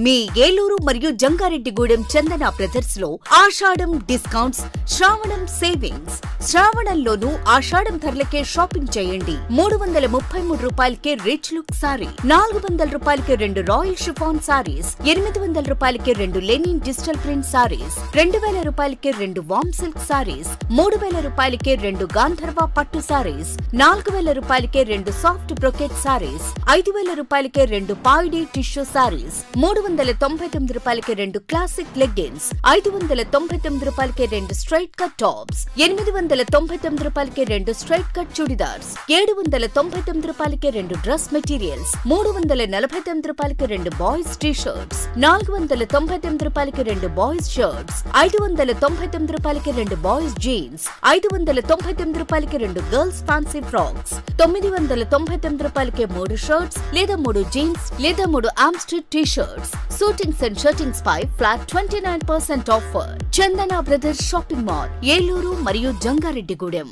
మీ ఏలూరు మరియు జంగారెడ్డిగూడెం చందన బ్రదర్స్ లో ఆషాఢం డిస్కౌంట్స్, శ్రావణం సేవింగ్స్. శ్రావణంలోనూ ఆషాఢం ధరలకే షాపింగ్ చేయండి. 333 రూపాయలకే రిచ్ లుక్ సారీ, 400 రూపాయలకే 2 రాయల్ షిఫాన్ సారీస్, 800 రూపాయలకే 2 లెనిన్ డిజిటల్ ప్రింట్ సారీస్, 2000 రూపాయలకే 2 వామ్ సిల్క్ సారీస్, 3000 రూపాయలకే 2 గాంధర్వ పట్టు సారీస్, 4000 రూపాయలకే 2 సాఫ్ట్ బ్రొకెట్ సారీస్, 5000 రూపాయలకే 2 పాయిడీ టిష్యూ సారీస్, 399 రూపాయలకి 2 క్లాసిక్ లెగ్గిన్స్, 599 రూపాయలకి 2 స్ట్రైట్ కట్ టాప్స్, 899 రూపాయలకి 2 స్ట్రైట్ కట్ చుడిదార్స్, 799 రూపాయలకి 2 డ్రెస్ మెటీరియల్స్, 349 రూపాయలకి 2 బాయ్స్ టీ షర్ట్స్, 499 రూపాయలకి 2 బాయ్స్ షర్ట్స్, 599 రూపాయలకి 2 బాయ్స్ జీన్స్, 599 రూపాయలకి 2 గర్ల్స్ ఫ్యాన్సీ ఫ్రాక్స్, 999 రూపాయలకి 3 షర్ట్స్ లేదా 3 జీన్స్ లేదా 3 ఆమ్స్టర్ T shirts. Suitings and shirtings పై flat 29% offer. Chandana brothers shopping mall, Eluru మరియు జంగారెడ్డిగూడెం.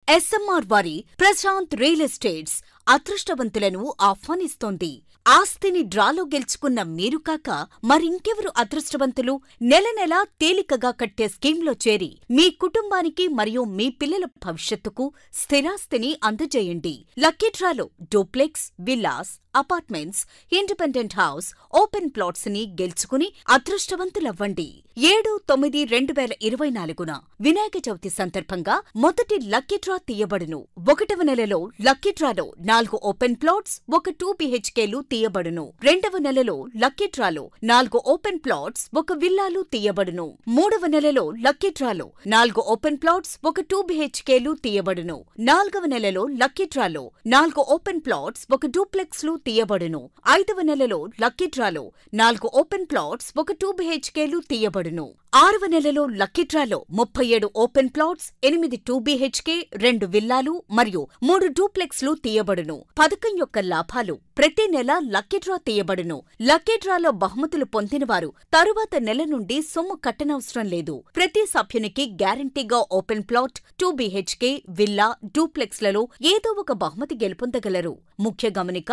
ఎస్ఎంఆర్ వారి ప్రశాంత్ రియల్ ఎస్టేట్స్ అదృష్టవంతులను ఆహ్వానిస్తోంది. ఆస్తిని డ్రాలో గెలుచుకున్న మీరు కాక మరింకెవరు అదృష్టవంతులు? నెల నెలా తేలికగా కట్టే స్కీమ్లో చేరి మీ కుటుంబానికి మరియు మీ పిల్లల భవిష్యత్తుకు స్థిరాస్తిని అందజేయండి. లక్కీ డ్రాలో duplex, villas, apartments, independent house, open plots ని గెలుచుకుని అదృష్టవంతులవ్వండి. 7/9/2024 వినాయక చవితి సందర్భంగా మొదటి లక్కీ డ్రా తీయబడును. 1వ నెలలో లక్కీ డ్రాలో 4 ఓపెన్ ప్లాట్స్, 1 2 BHKలు తీయబడును. 2వ నెలలో లక్కీ డ్రాలో 4 ఓపెన్ ప్లాట్స్, 1 విల్లాలు తీయబడును. 3వ నెలలో లక్కీ డ్రాలో 4 ఓపెన్ ప్లాట్స్, 1 2 BHKలు తీయబడును. 4వ నెలలో లక్కీ డ్రాలో 4 ఓపెన్ ప్లాట్స్, 1 డూప్లెక్స్లు తీయబడును. 5వ నెలలో లక్కీ డ్రాలో 4 ఓపెన్ ప్లాట్స్, 1 2 BHKలు తీయబడును. 6వ నెలలో లక్కీ డ్రాలో 37 ఓపెన్ ప్లాట్స్, 8 2 BHK, 2 విల్లాలు మరియు 3 డూప్లెక్స్లు తీయబడును. పథకం యొక్క లాభాలు: ప్రతి నెల లక్కీ డ్రా తీయబడును. లక్కీ డ్రాలో బహుమతులు పొందినవారు తరువాత నెల నుండి సొమ్ము కట్టనవసరం లేదు. ప్రతి సభ్యునికి గ్యారంటీగా ఓపెన్ ప్లాట్, 2 BHK, విల్లా, డూప్లెక్స్లలో ఏదో ఒక బహుమతి గెలుపొందగలరు. ముఖ్య గమనిక: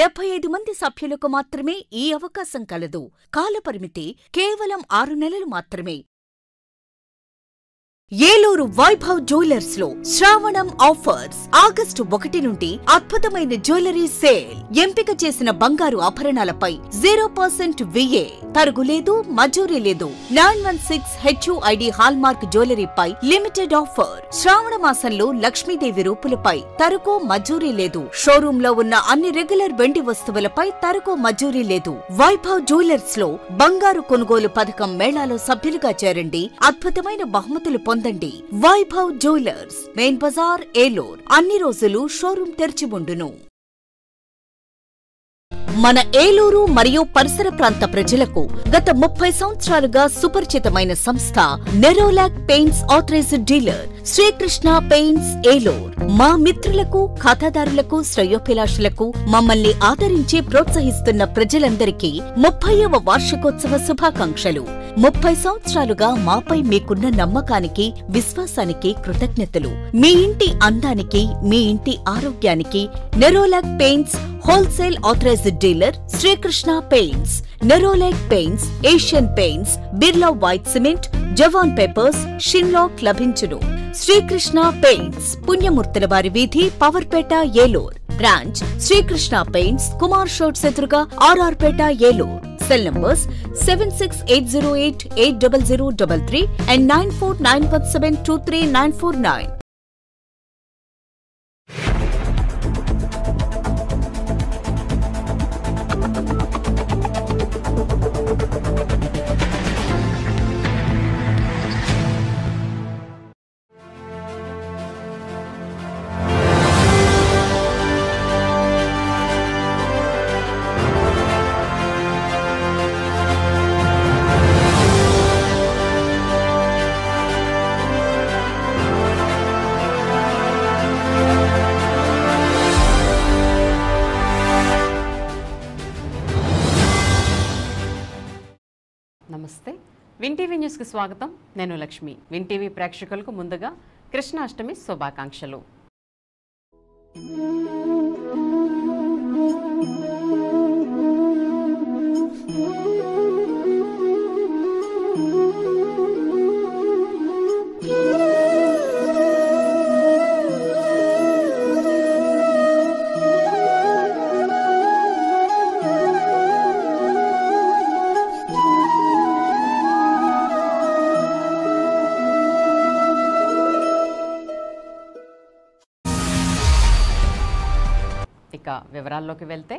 75 మంది సభ్యులకు మాత్రమే ఈ అవకాశం కలదు. కాలపరిమితి కేవలం 6 నెలలు మాత్రమే. ఏలూరు వైభవ్ జ్యువెలర్స్ లో శ్రావణం ఆఫర్స్. ఆగస్టు 1 నుండి అద్భుతమైన జ్యువెలరీ సేల్. ఎంపిక చేసిన బంగారు ఆభరణాలపై 0% VA, తరుగులేదు, మజూరీ లేదు. 916 HUID హాల్మార్క్ జ్యువెలరీపై లిమిటెడ్ ఆఫర్. శ్రావణ మాసంలో లక్ష్మీదేవి రూపులపై తరుగు, మజూరీ లేదు. షోరూమ్ లో ఉన్న అన్ని రెగ్యులర్ వెండి వస్తువులపై తరుగు, మజూరీ లేదు. వైభవ్ జ్యువెలర్స్ లో బంగారు కొనుగోలు పథకం మేళాలో సభ్యులుగా చేరండి. అద్భుతమైన బహుమతులు పొందండి. Vaibhav jewellers, main Bazar, Eluru. అన్ని రోజులు షోరూం తెరిచి ఉండును. మన ఏలూరు మరియు పరిసర ప్రాంత ప్రజలకు గత 30 సంవత్సరాలుగా సుపరిచితమైన సంస్థ Nerolac paints authorised dealer Srikrishna paints, Eluru. మా మిత్రులకు, ఖాతాదారులకు, శ్రేయోభిలాషులకు, మమ్మల్ని ఆదరించి ప్రోత్సహిస్తున్న ప్రజలందరికీ 30వ వార్షికోత్సవ శుభాకాంక్షలు. 30 సంవత్సరాలుగా మాపై మీకున్న నమ్మకానికి, విశ్వాసానికి కృతజ్ఞతలు. మీ ఇంటి అందానికి, మీ ఇంటి ఆరోగ్యానికి Nerolac paints wholesale authorised dealer Srikrishna paints. Nerolac paints, Asian paints, Birla white cement, జవాన్ పేపర్స్, షిన్లాక్ లభించును. శ్రీకృష్ణ పెయింట్స్, పుణ్యమూర్తుల వారి వీధి, పవర్పేట, ఏలూరు. బ్రాంచ్ శ్రీకృష్ణ పెయింట్స్, కుమార్ షోట్స్ ఎదురుగా, RR Peta, Eluru. Cell numbers 7680880033 and 9491723949. నమస్తే, విన్ టీవీ న్యూస్కి స్వాగతం. నేను లక్ష్మి. విన్ టీవీ ప్రేక్షకులకు ముందుగా కృష్ణాష్టమి శుభాకాంక్షలు. ఇక వివరాల్లోకి వెళ్తే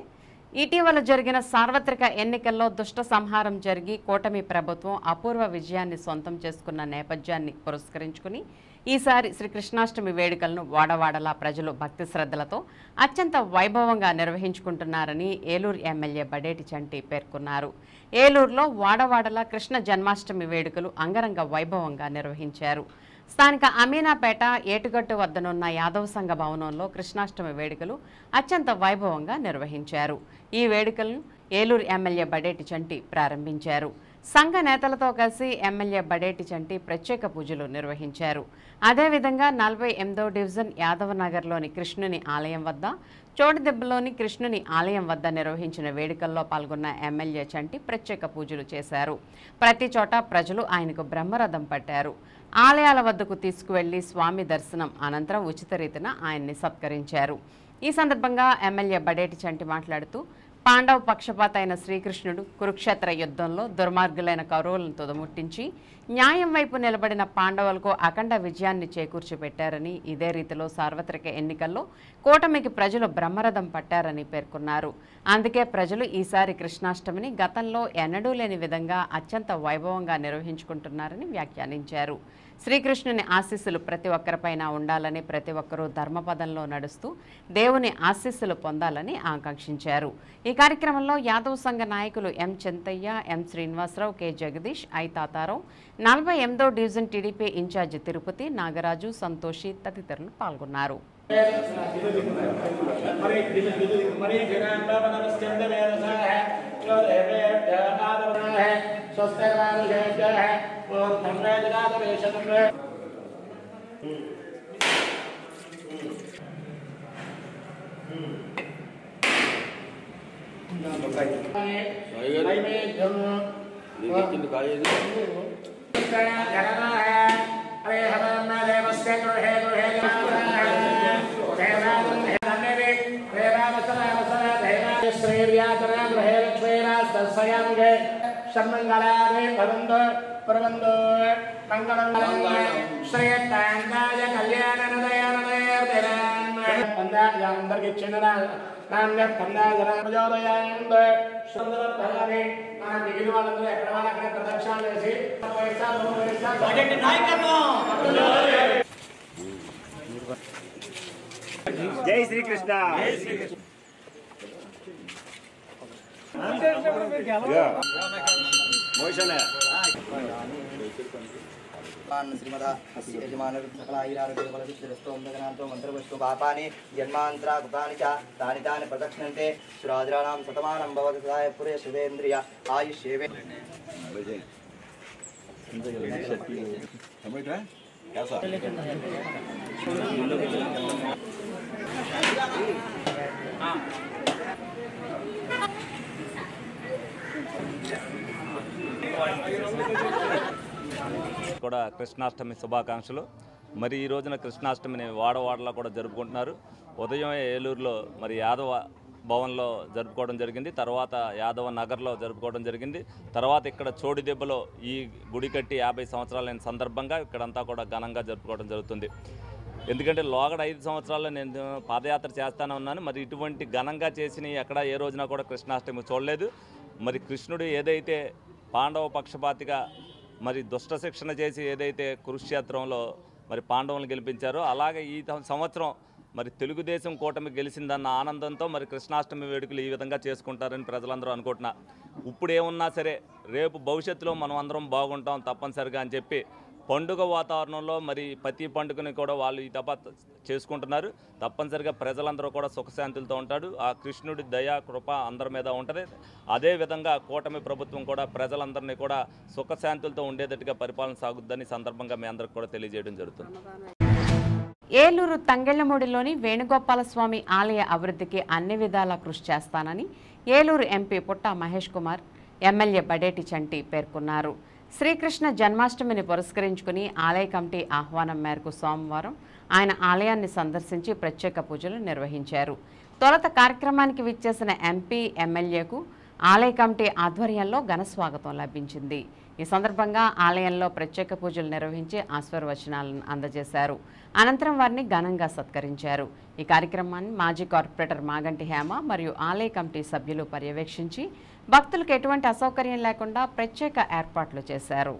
ఇటీవల జరిగిన సార్వత్రిక ఎన్నికల్లో దుష్ట సంహారం జరిగి కూటమి ప్రభుత్వం అపూర్వ విజయాన్ని సొంతం చేసుకున్న నేపథ్యాన్ని పురస్కరించుకుని ఈసారి శ్రీ కృష్ణాష్టమి వేడుకలను వాడవాడలా ప్రజలు భక్తి శ్రద్ధలతో అత్యంత వైభవంగా నిర్వహించుకుంటున్నారని ఏలూరు ఎమ్మెల్యే బడేటి చంటి పేర్కొన్నారు. ఏలూరులో వాడవాడలా కృష్ణ జన్మాష్టమి వేడుకలు అంగరంగ వైభవంగా నిర్వహించారు. స్థానిక అమీనాపేట ఏటుగట్టు వద్దనున్న యాదవ సంఘ భవనంలో కృష్ణాష్టమి వేడుకలు అత్యంత వైభవంగా నిర్వహించారు. ఈ వేడుకలను ఏలూరు ఎమ్మెల్యే బడేటి చంటి ప్రారంభించారు. సంఘ నేతలతో కలిసి ఎమ్మెల్యే బడేటి చంటి ప్రత్యేక పూజలు నిర్వహించారు. అదేవిధంగా 48వ డివిజన్ యాదవనగర్లోని కృష్ణుని ఆలయం వద్ద, చోటిదెబ్బలోని కృష్ణుని ఆలయం వద్ద నిర్వహించిన వేడుకల్లో పాల్గొన్న ఎమ్మెల్యే చంటి ప్రత్యేక పూజలు చేశారు. ప్రతి చోట ప్రజలు ఆయనకు బ్రహ్మరథం పట్టారు. ఆలయాల వద్దకు తీసుకువెళ్లి స్వామి దర్శనం అనంతరం ఉచిత రీతిన ఆయన్ని సత్కరించారు. ఈ సందర్భంగా ఎమ్మెల్యే బడేటి చంటి మాట్లాడుతూ పాండవ పక్షపాత అయిన శ్రీకృష్ణుడు కురుక్షేత్ర యుద్ధంలో దుర్మార్గులైన కౌరవులను తుదముట్టించి న్యాయం వైపు నిలబడిన పాండవులకు అఖండ విజయాన్ని చేకూర్చిపెట్టారని, ఇదే రీతిలో సార్వత్రిక ఎన్నికల్లో కూటమికి ప్రజలు బ్రహ్మరథం పట్టారని పేర్కొన్నారు. అందుకే ప్రజలు ఈసారి కృష్ణాష్టమిని గతంలో ఎన్నడూ లేని విధంగా అత్యంత వైభవంగా నిర్వహించుకుంటున్నారని వ్యాఖ్యానించారు. శ్రీకృష్ణుని ఆశీస్సులు ప్రతి ఒక్కరిపైన ఉండాలని, ప్రతి ఒక్కరూ ధర్మపదంలో నడుస్తూ దేవుని ఆశీస్సులు పొందాలని ఆకాంక్షించారు. ఈ కార్యక్రమంలో యాదవ్ సంఘ నాయకులు M Chentaiah, M Srinivasarao, K Jagadish, I Tatarao, 48వ division TDP in charge Tirupati, Nagaraju, Santoshi తదితరులు పాల్గొన్నారు. అందరికి చిన్న మిగిలిన వాళ్ళందరూ ఎక్కడ వాళ్ళు అక్కడ ప్రదక్షిణాలు చేసి జై శ్రీకృష్ణ. జన్మాంతరాకృతాని చ తాని తాని ప్రదక్షిణంతే సురాజరాణాం శతమానం భవతి సదాయ పురే శుభేంద్రియ ఆయుష్యేవే. కూడా కృష్ణాష్టమి శుభాకాంక్షలు. మరి ఈ రోజున కృష్ణాష్టమిని వాడవాడలా కూడా జరుపుకుంటున్నారు. ఉదయమే ఏలూరులో మరి యాదవ భవన్లో జరుపుకోవడం జరిగింది, తర్వాత యాదవ నగర్లో జరుపుకోవడం జరిగింది, తర్వాత ఇక్కడ చోడిదెబ్బలో ఈ గుడి కట్టి 50 సంవత్సరాలైన సందర్భంగా ఇక్కడంతా కూడా ఘనంగా జరుపుకోవడం జరుగుతుంది. ఎందుకంటే లోగడ 5 సంవత్సరాల్లో నేను పాదయాత్ర చేస్తానే ఉన్నాను. మరి ఇటువంటి ఘనంగా చేసిన ఎక్కడ ఏ రోజున కూడా కృష్ణాష్టమి చూడలేదు. మరి కృష్ణుడు ఏదైతే పాండవ పక్షపాతిగా మరి దుష్ట శిక్షణ చేసి ఏదైతే కురుక్షేత్రంలో మరి పాండవులను గెలిపించారో, అలాగే ఈ సంవత్సరం మరి తెలుగుదేశం కూటమి గెలిచిందన్న ఆనందంతో మరి కృష్ణాష్టమి వేడుకలు ఈ విధంగా చేసుకుంటారని ప్రజలందరూ అనుకుంటున్నారు. ఇప్పుడు ఏమున్నా సరే రేపు భవిష్యత్తులో మనం అందరం బాగుంటాం తప్పనిసరిగా అని చెప్పి పండుగ వాతావరణంలో మరి ప్రతి పండుగని కూడా వాళ్ళు ఈ తప్ప చేసుకుంటున్నారు. తప్పనిసరిగా ప్రజలందరూ కూడా సుఖశాంతులతో ఉంటాడు. ఆ కృష్ణుడి దయా కృప అందరి మీద ఉంటుంది. అదేవిధంగా కూటమి ప్రభుత్వం కూడా ప్రజలందరినీ కూడా సుఖశాంతులతో ఉండేటట్టుగా పరిపాలన సాగుద్దని సందర్భంగా మీ అందరికి కూడా తెలియజేయడం జరుగుతుంది. ఏలూరు తంగెళ్లమూడిలోని వేణుగోపాలస్వామి ఆలయ అభివృద్ధికి అన్ని విధాలా కృషి చేస్తానని ఏలూరు ఎంపీ పుట్టా మహేష్ కుమార్, ఎమ్మెల్యే బడేటి చంటి పేర్కొన్నారు. శ్రీకృష్ణ జన్మాష్టమిని పురస్కరించుకుని ఆలయ కమిటీ ఆహ్వానం మేరకు సోమవారం ఆయన ఆలయాన్ని సందర్శించి ప్రత్యేక పూజలు నిర్వహించారు. తొలుత కార్యక్రమానికి విచ్చేసిన ఎంపీ, ఎమ్మెల్యేకు ఆలయ కమిటీ ఆధ్వర్యంలో ఘన స్వాగతం లభించింది. ఈ సందర్భంగా ఆలయంలో ప్రత్యేక పూజలు నిర్వహించి ఆశీర్వచనాలను అందజేశారు. అనంతరం వారిని ఘనంగా సత్కరించారు. ఈ కార్యక్రమాన్ని మాజీ కార్పొరేటర్ మాగంటి హేమ మరియు ఆలయ కమిటీ సభ్యులు పర్యవేక్షించి భక్తులకు ఎటువంటి అసౌకర్యం లేకుండా ప్రత్యేక ఏర్పాట్లు చేశారు.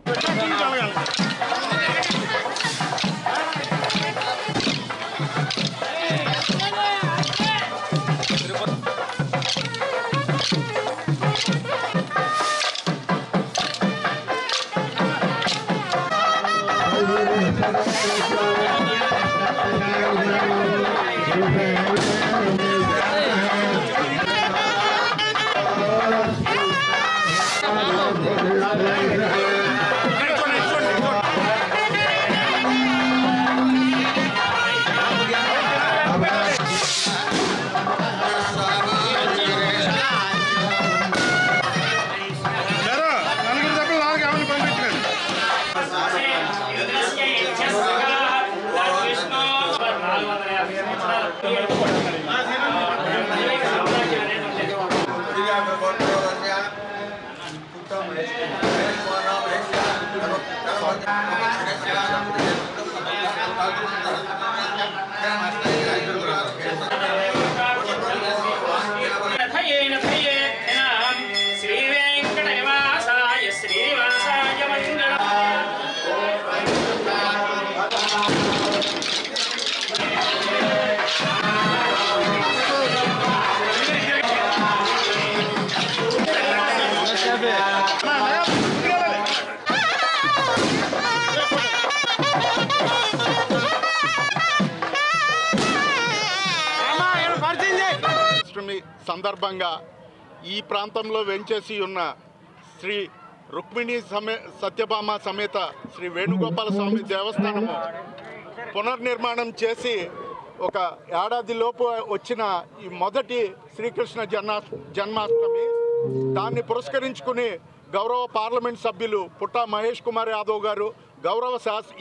సందర్భంగా ఈ ప్రాంతంలో వెంచేసి ఉన్న శ్రీ రుక్మిణి సత్యభామ సమేత శ్రీ వేణుగోపాల స్వామి దేవస్థానము పునర్నిర్మాణం చేసి ఒక ఏడాదిలోపు వచ్చిన ఈ మొదటి శ్రీకృష్ణ జన్మాష్టమి. దాన్ని పురస్కరించుకుని గౌరవ పార్లమెంట్ సభ్యులు పుట్టా మహేష్ కుమార్ యాదవ్ గారు, గౌరవ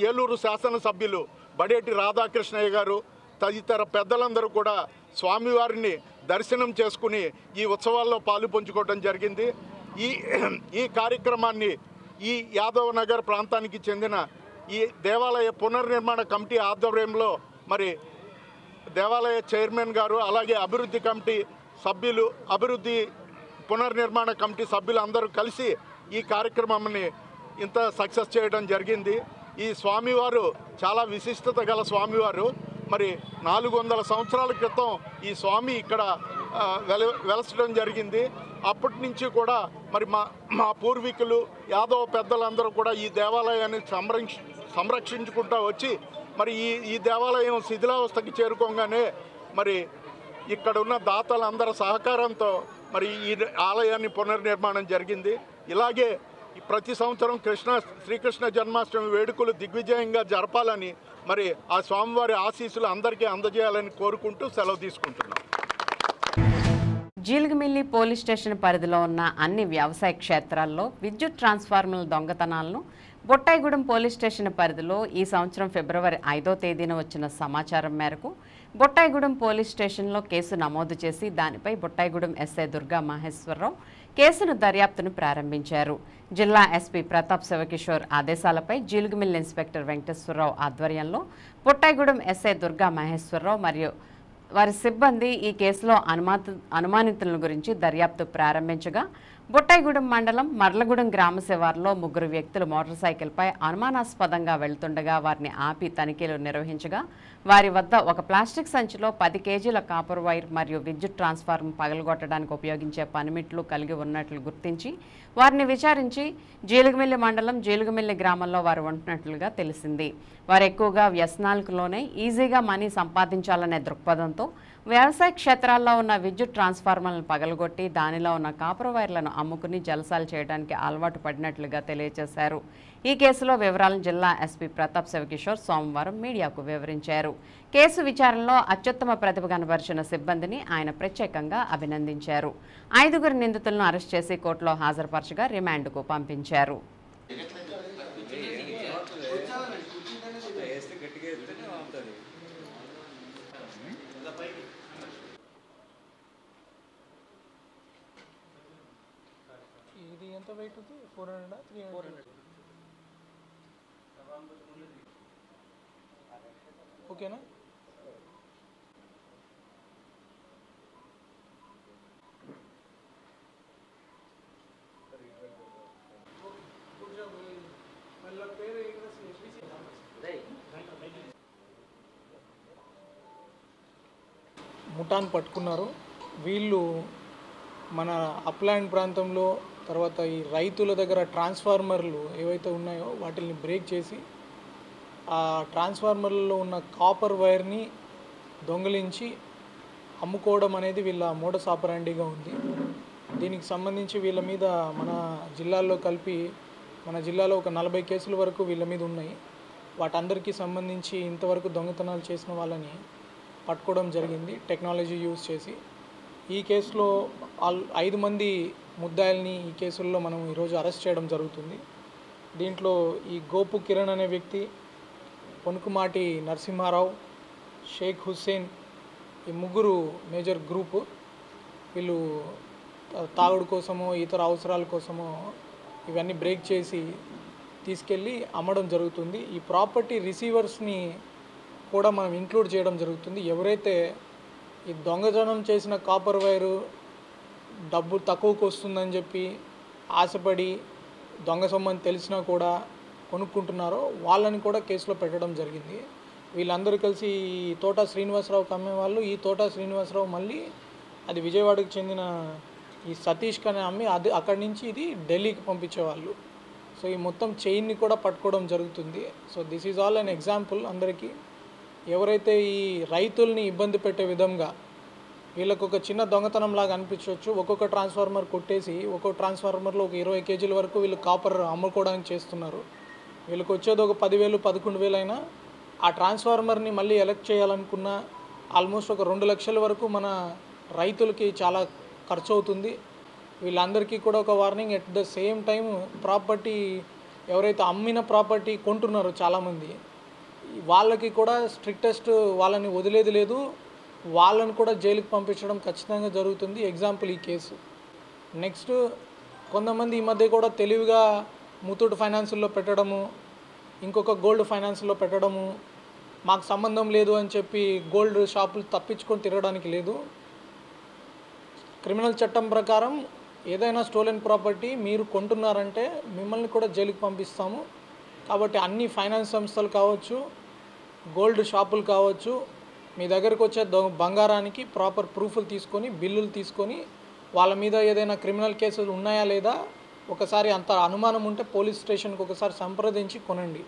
ఏలూరు శాసనసభ్యులు బడేటి రాధాకృష్ణయ్య గారు తదితర పెద్దలందరూ కూడా స్వామివారిని దర్శనం చేసుకుని ఈ ఉత్సవాల్లో పాలు పంచుకోవడం జరిగింది. ఈ కార్యక్రమాన్ని ఈ యాదవ్ నగర్ ప్రాంతానికి చెందిన ఈ దేవాలయ పునర్నిర్మాణ కమిటీ ఆధ్వర్యంలో మరి దేవాలయ చైర్మన్ గారు, అలాగే అభివృద్ధి కమిటీ సభ్యులు, అభివృద్ధి పునర్నిర్మాణ కమిటీ సభ్యులు అందరూ కలిసి ఈ కార్యక్రమాన్ని ఇంత సక్సెస్ చేయడం జరిగింది. ఈ స్వామివారు చాలా విశిష్టత గల స్వామివారు. మరి 400 సంవత్సరాల క్రితం ఈ స్వామి ఇక్కడ వెలసడం జరిగింది. అప్పటి నుంచి కూడా మరి మా పూర్వీకులు యాదవ పెద్దలందరూ కూడా ఈ దేవాలయాన్ని సంరక్షించుకుంటూ వచ్చి మరి ఈ దేవాలయం శిథిలావస్థకి చేరుకోగానే మరి ఇక్కడ ఉన్న దాతలందరి సహకారంతో మరి ఈ ఆలయాన్ని పునర్నిర్మాణం జరిగింది. ఇలాగే ప్రతి సంవత్సరం శ్రీకృష్ణ జన్మాష్టమి వేడుకలు దిగ్విజయంగా జరపాలని మరి ఆ స్వామివారి ఆశీస్సులు అందరికీ అందజేయాలని కోరుకుంటూ సెలవు తీసుకుంటున్నాం. జీలుగుమిల్లి పోలీస్ స్టేషన్ పరిధిలో ఉన్న అన్ని వ్యవసాయ క్షేత్రాల్లో విద్యుత్ ట్రాన్స్ఫార్మర్ల దొంగతనాలను బొట్టాయిగూడెం పోలీస్ స్టేషన్ పరిధిలో ఈ సంవత్సరం ఫిబ్రవరి 5వ తేదీన వచ్చిన సమాచారం మేరకు బొట్టాయిగూడెం పోలీస్ స్టేషన్లో కేసు నమోదు చేసి దానిపై బొట్టాయిగూడెం ఎస్ఐ దుర్గా మహేశ్వరరావు కేసును దర్యాప్తును ప్రారంభించారు. జిల్లా ఎస్పీ ప్రతాప్ శివకిషోర్ ఆదేశాలపై జీలుగుమిల్లి ఇన్స్పెక్టర్ వెంకటేశ్వరరావు ఆధ్వర్యంలో బొట్టాయిగూడెం ఎస్ఐ దుర్గా మహేశ్వరరావు మరియు వారి సిబ్బంది ఈ కేసులో అనుమానితుల గురించి దర్యాప్తు ప్రారంభించగా బొట్టాయిగూడెం మండలం మర్లగూడెం గ్రామ శివారులో 3 వ్యక్తులు మోటార్ సైకిల్పై అనుమానాస్పదంగా వెళ్తుండగా వారిని ఆపి తనిఖీలు నిర్వహించగా వారి వద్ద ఒక ప్లాస్టిక్ సంచిలో 10 కేజీల కాపర్ వైర్ మరియు విద్యుత్ ట్రాన్స్ఫార్మర్ పగలగొట్టడానికి ఉపయోగించే పనిమిట్లు కలిగి ఉన్నట్లు గుర్తించి వారిని విచారించి జీలుగుమిల్లి మండలం జీలుగుమిల్లి గ్రామంలో వారు ఉంటున్నట్లుగా తెలిసింది. వారు ఎక్కువగా వ్యసనాలకు లోనై ఈజీగా మనీ సంపాదించాలనే దృక్పథంతో వ్యవసాయ క్షేత్రాల్లో ఉన్న విద్యుత్ ట్రాన్స్ఫార్మర్లను పగలగొట్టి దానిలో ఉన్న కాపర్ వైర్లను అమ్ముకుని జలసాలు చేయడానికి అలవాటు పడినట్లుగా తెలియజేశారు. ఈ కేసులో వివరాలను జిల్లా ఎస్పీ ప్రతాప్ శివకిషోర్ సోమవారం మీడియాకు వివరించారు. కేసు విచారణలో అత్యుత్తమ ప్రతిభ కనబరిచిన సిబ్బందిని ఆయన ప్రత్యేకంగా అభినందించారు. 5 నిందితులను అరెస్ట్ చేసి కోర్టులో హాజరుపరచగా రిమాండ్కు పంపించారు. ఇది ఎంత వెయిట్ ఉంది? 400 300 ఓకేనా? ముఠాను పట్టుకున్నారు. వీళ్ళు మన అప్లాండ్ ప్రాంతంలో తర్వాత ఈ రైతుల దగ్గర ట్రాన్స్ఫార్మర్లు ఏవైతే ఉన్నాయో వాటిని బ్రేక్ చేసి ఆ ట్రాన్స్ఫార్మర్లలో ఉన్న కాపర్ వైర్ని దొంగిలించి అమ్ముకోవడం అనేది వీళ్ళ మోడస్ ఆపరాండిగా ఉంది. దీనికి సంబంధించి వీళ్ళ మీద మన జిల్లాల్లో కలిపి మన జిల్లాలో ఒక 40 కేసుల వరకు వీళ్ళ మీద ఉన్నాయి. వాటందరికీ సంబంధించి ఇంతవరకు దొంగతనాలు చేసిన వాళ్ళని పట్టుకోవడం జరిగింది టెక్నాలజీ యూజ్ చేసి. ఈ కేసులో 5 మంది ముద్దాయిల్ని ఈ కేసుల్లో మనం ఈరోజు అరెస్ట్ చేయడం జరుగుతుంది. దీంట్లో ఈ గోపు కిరణ్ అనే వ్యక్తి, పొనుకుమాటి నరసింహారావు, షేక్ హుస్సేన్, ఈ ముగ్గురు మేజర్ గ్రూపు. వీళ్ళు తాగుడు కోసమో ఇతర అవసరాల కోసమో ఇవన్నీ బ్రేక్ చేసి తీసుకెళ్ళి అమ్మడం జరుగుతుంది. ఈ ప్రాపర్టీ రిసీవర్స్ని కూడా మనం ఇంక్లూడ్ చేయడం జరుగుతుంది. ఎవరైతే ఈ దొంగతనం చేసిన కాపర్ వైరు డబ్బు తక్కువకు వస్తుందని చెప్పి ఆశపడి దొంగ సొమ్మని తెలిసినా కూడా కొనుక్కుంటున్నారో వాళ్ళని కూడా కేసులో పెట్టడం జరిగింది. వీళ్ళందరూ కలిసి ఈ తోట శ్రీనివాసరావుకి అమ్మేవాళ్ళు. ఈ తోట శ్రీనివాసరావు మళ్ళీ అది విజయవాడకు చెందిన ఈ సతీష్కి అని అమ్మి అది అక్కడి నుంచి ఇది ఢిల్లీకి పంపించేవాళ్ళు. సో ఈ మొత్తం చైన్ని కూడా పట్టుకోవడం జరుగుతుంది. So this is all an example అందరికీ. ఎవరైతే ఈ రైతుల్ని ఇబ్బంది పెట్టే విధంగా వీళ్ళకు ఒక చిన్న దొంగతనం లాగా అనిపించవచ్చు. ఒక్కొక్క ట్రాన్స్ఫార్మర్ కొట్టేసి ఒక్కొక్క ట్రాన్స్ఫార్మర్లో ఒక 20 కేజీల వరకు వీళ్ళు కాపర్ అమ్ముకోవడానికి చేస్తున్నారు. వీళ్ళకి వచ్చేది ఒక 10,000 11,000 అయినా ఆ ట్రాన్స్ఫార్మర్ని మళ్ళీ ఎలక్ట్ చేయాలనుకున్న ఆల్మోస్ట్ ఒక 2 లక్షల వరకు మన రైతులకి చాలా ఖర్చు అవుతుంది. వీళ్ళందరికీ కూడా ఒక warning. At the same time property ఎవరైతే అమ్మిన ప్రాపర్టీ కొంటున్నారో చాలామంది వాళ్ళకి కూడా స్ట్రిక్టెస్ట్ వాళ్ళని వదిలేది లేదు. వాళ్ళని కూడా జైలుకి పంపించడం ఖచ్చితంగా జరుగుతుంది. ఎగ్జాంపుల్ ఈ కేసు. నెక్స్ట్ కొంతమంది ఈ మధ్య కూడా తెలివిగా ముతూట్ ఫైనాన్స్లో పెట్టడము, ఇంకొక గోల్డ్ ఫైనాన్స్లో పెట్టడము, మాకు సంబంధం లేదు అని చెప్పి గోల్డ్ షాపులు తప్పించుకొని తిరగడానికి లేదు. క్రిమినల్ చట్టం ప్రకారం ఏదైనా స్టోలెన్ ప్రాపర్టీ మీరు కొంటున్నారంటే మిమ్మల్ని కూడా జైలుకి పంపిస్తాము. కాబట్టి అన్ని ఫైనాన్స్ సంస్థలు కావచ్చు, గోల్డ్ షాపులు కావచ్చు, మీ దగ్గరకు వచ్చే బంగారానికి ప్రాపర్ ప్రూఫ్లు తీసుకొని బిల్లులు తీసుకొని వాళ్ళ మీద ఏదైనా క్రిమినల్ కేసులు ఉన్నాయా లేదా ఒకసారి అంత అనుమానం ఉంటే పోలీస్ స్టేషన్కి ఒకసారి సంప్రదించి కొనండి.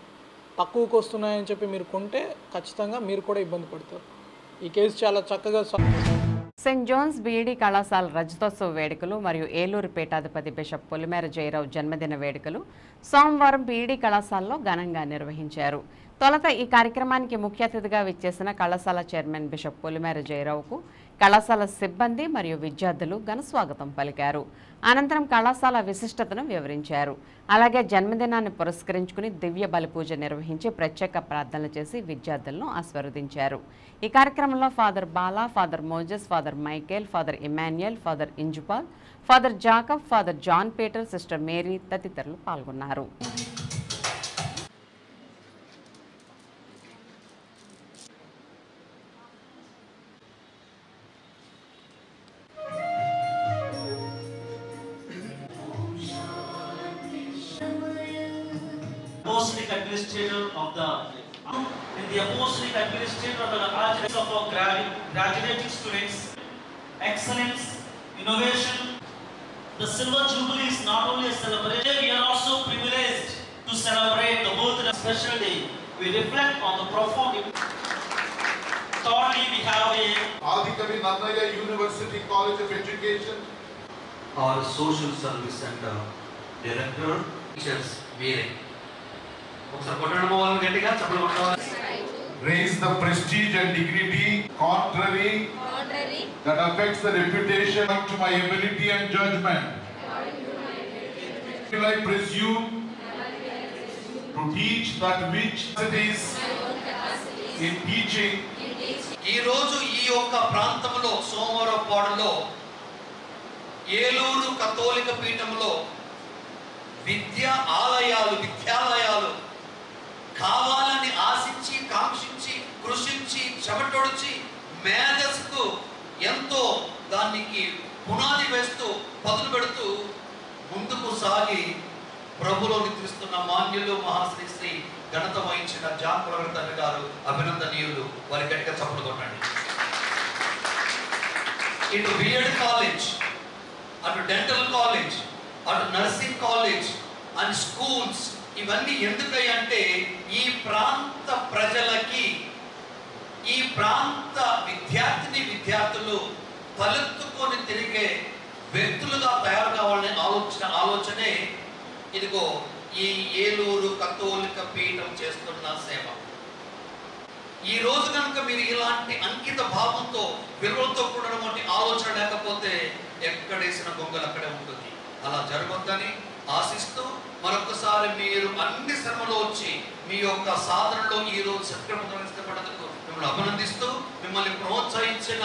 తక్కువకు వస్తున్నాయని చెప్పి మీరు కొంటే ఖచ్చితంగా మీరు కూడా ఇబ్బంది పడతారు. ఈ కేసు చాలా చక్కగా సెయింట్ జోన్స్ బీఈడీ కళాశాల రజతోత్సవ వేడుకలు మరియు ఏలూరు పీఠాధిపతి బిషప్ పొలిమేర జయరావు జన్మదిన వేడుకలు సోమవారం బీఈడీ కళాశాలలో ఘనంగా నిర్వహించారు. తొలుత ఈ కార్యక్రమానికి ముఖ్య అతిథిగా విచ్చేసిన కళాశాల చైర్మన్ బిషప్ పొలిమేర జయరావుకు కళాశాల సిబ్బంది మరియు విద్యార్థులు ఘన స్వాగతం పలికారు. అనంతరం కళాశాల విశిష్టతను వివరించారు. అలాగే జన్మదినాన్ని పురస్కరించుకుని దివ్య బలిపూజ నిర్వహించి ప్రత్యేక ప్రార్థనలు చేసి విద్యార్థులను ఆశీర్వదించారు. ఈ కార్యక్రమంలో Father Bala, Father Moses, Father Michael, Father Emmanuel, Father Injupaul, Father Jacob, Father John Peter, Sister Mary తదితరులు పాల్గొన్నారు. Apostolic administrator of the apostolic administrator of the Archdiocese of our graduating students, excellence, innovation. The Silver Jubilee is not only a celebration, we are also privileged to celebrate the birth of a special day. We reflect on the profound. Thirdly, we have a Adikavi Nannaya University College of Education. Our social service center director, teachers, Veeray. Raise the prestige and dignity, contrary that affects the reputation to my ability and judgment. Will I presume to teach that which it is in teaching. ఈ రోజు ఈ యొక్క ప్రాంతంలో సోమవారపాడులో ఏలూరు కథోలిక పీఠంలో విద్యాలయాలు కావాలని ఆశించి కాంక్షించి కృషించి చెమటొడిచి మేధస్సుకు ఎంతో దానికి పునాది వేస్తూ పదులు పెడుతూ ముందుకు సాగి ప్రభులో నిద్రిస్తున్న మాన్యులు మహాశ్రీ శ్రీ ఘనత వహించిన జాన్ ప్రవర్తన గారు అభినందనీయులు. వారి గట్టిగా చప్పుడు కొట్టండి. ఇటు బిఎడ్ కాలేజ్, అటు డెంటల్ కాలేజ్, అటు నర్సింగ్ కాలేజ్ అండ్ స్కూల్స్ ఇవన్నీ ఎందుకంటే ఈ ప్రాంత ప్రజలకి, ఈ ప్రాంత విద్యార్థులు తలెత్తుకొని తిరిగే వ్యక్తులుగా తయారు కావాలనే ఆలోచనే ఇదిగో ఈ ఏలూరు కథోలిక పీఠం చేస్తున్న సేవ. ఈ రోజు కనుక మీరు ఇలాంటి అంకిత భావంతో విలువలతో కూడినటువంటి ఆలోచన లేకపోతే ఎక్కడేసిన గొంగలు అక్కడే ఉంటుంది. అలా జరగొద్దని ఆశిస్తూ మరొకసారి మీరు అన్ని శ్రమలో వచ్చి మీ యొక్క సాధనలో ఈ రోజు సత్క్రమపడ్డందుకు మిమ్మల్ని అభినందిస్తూ, మిమ్మల్ని ప్రోత్సహించిన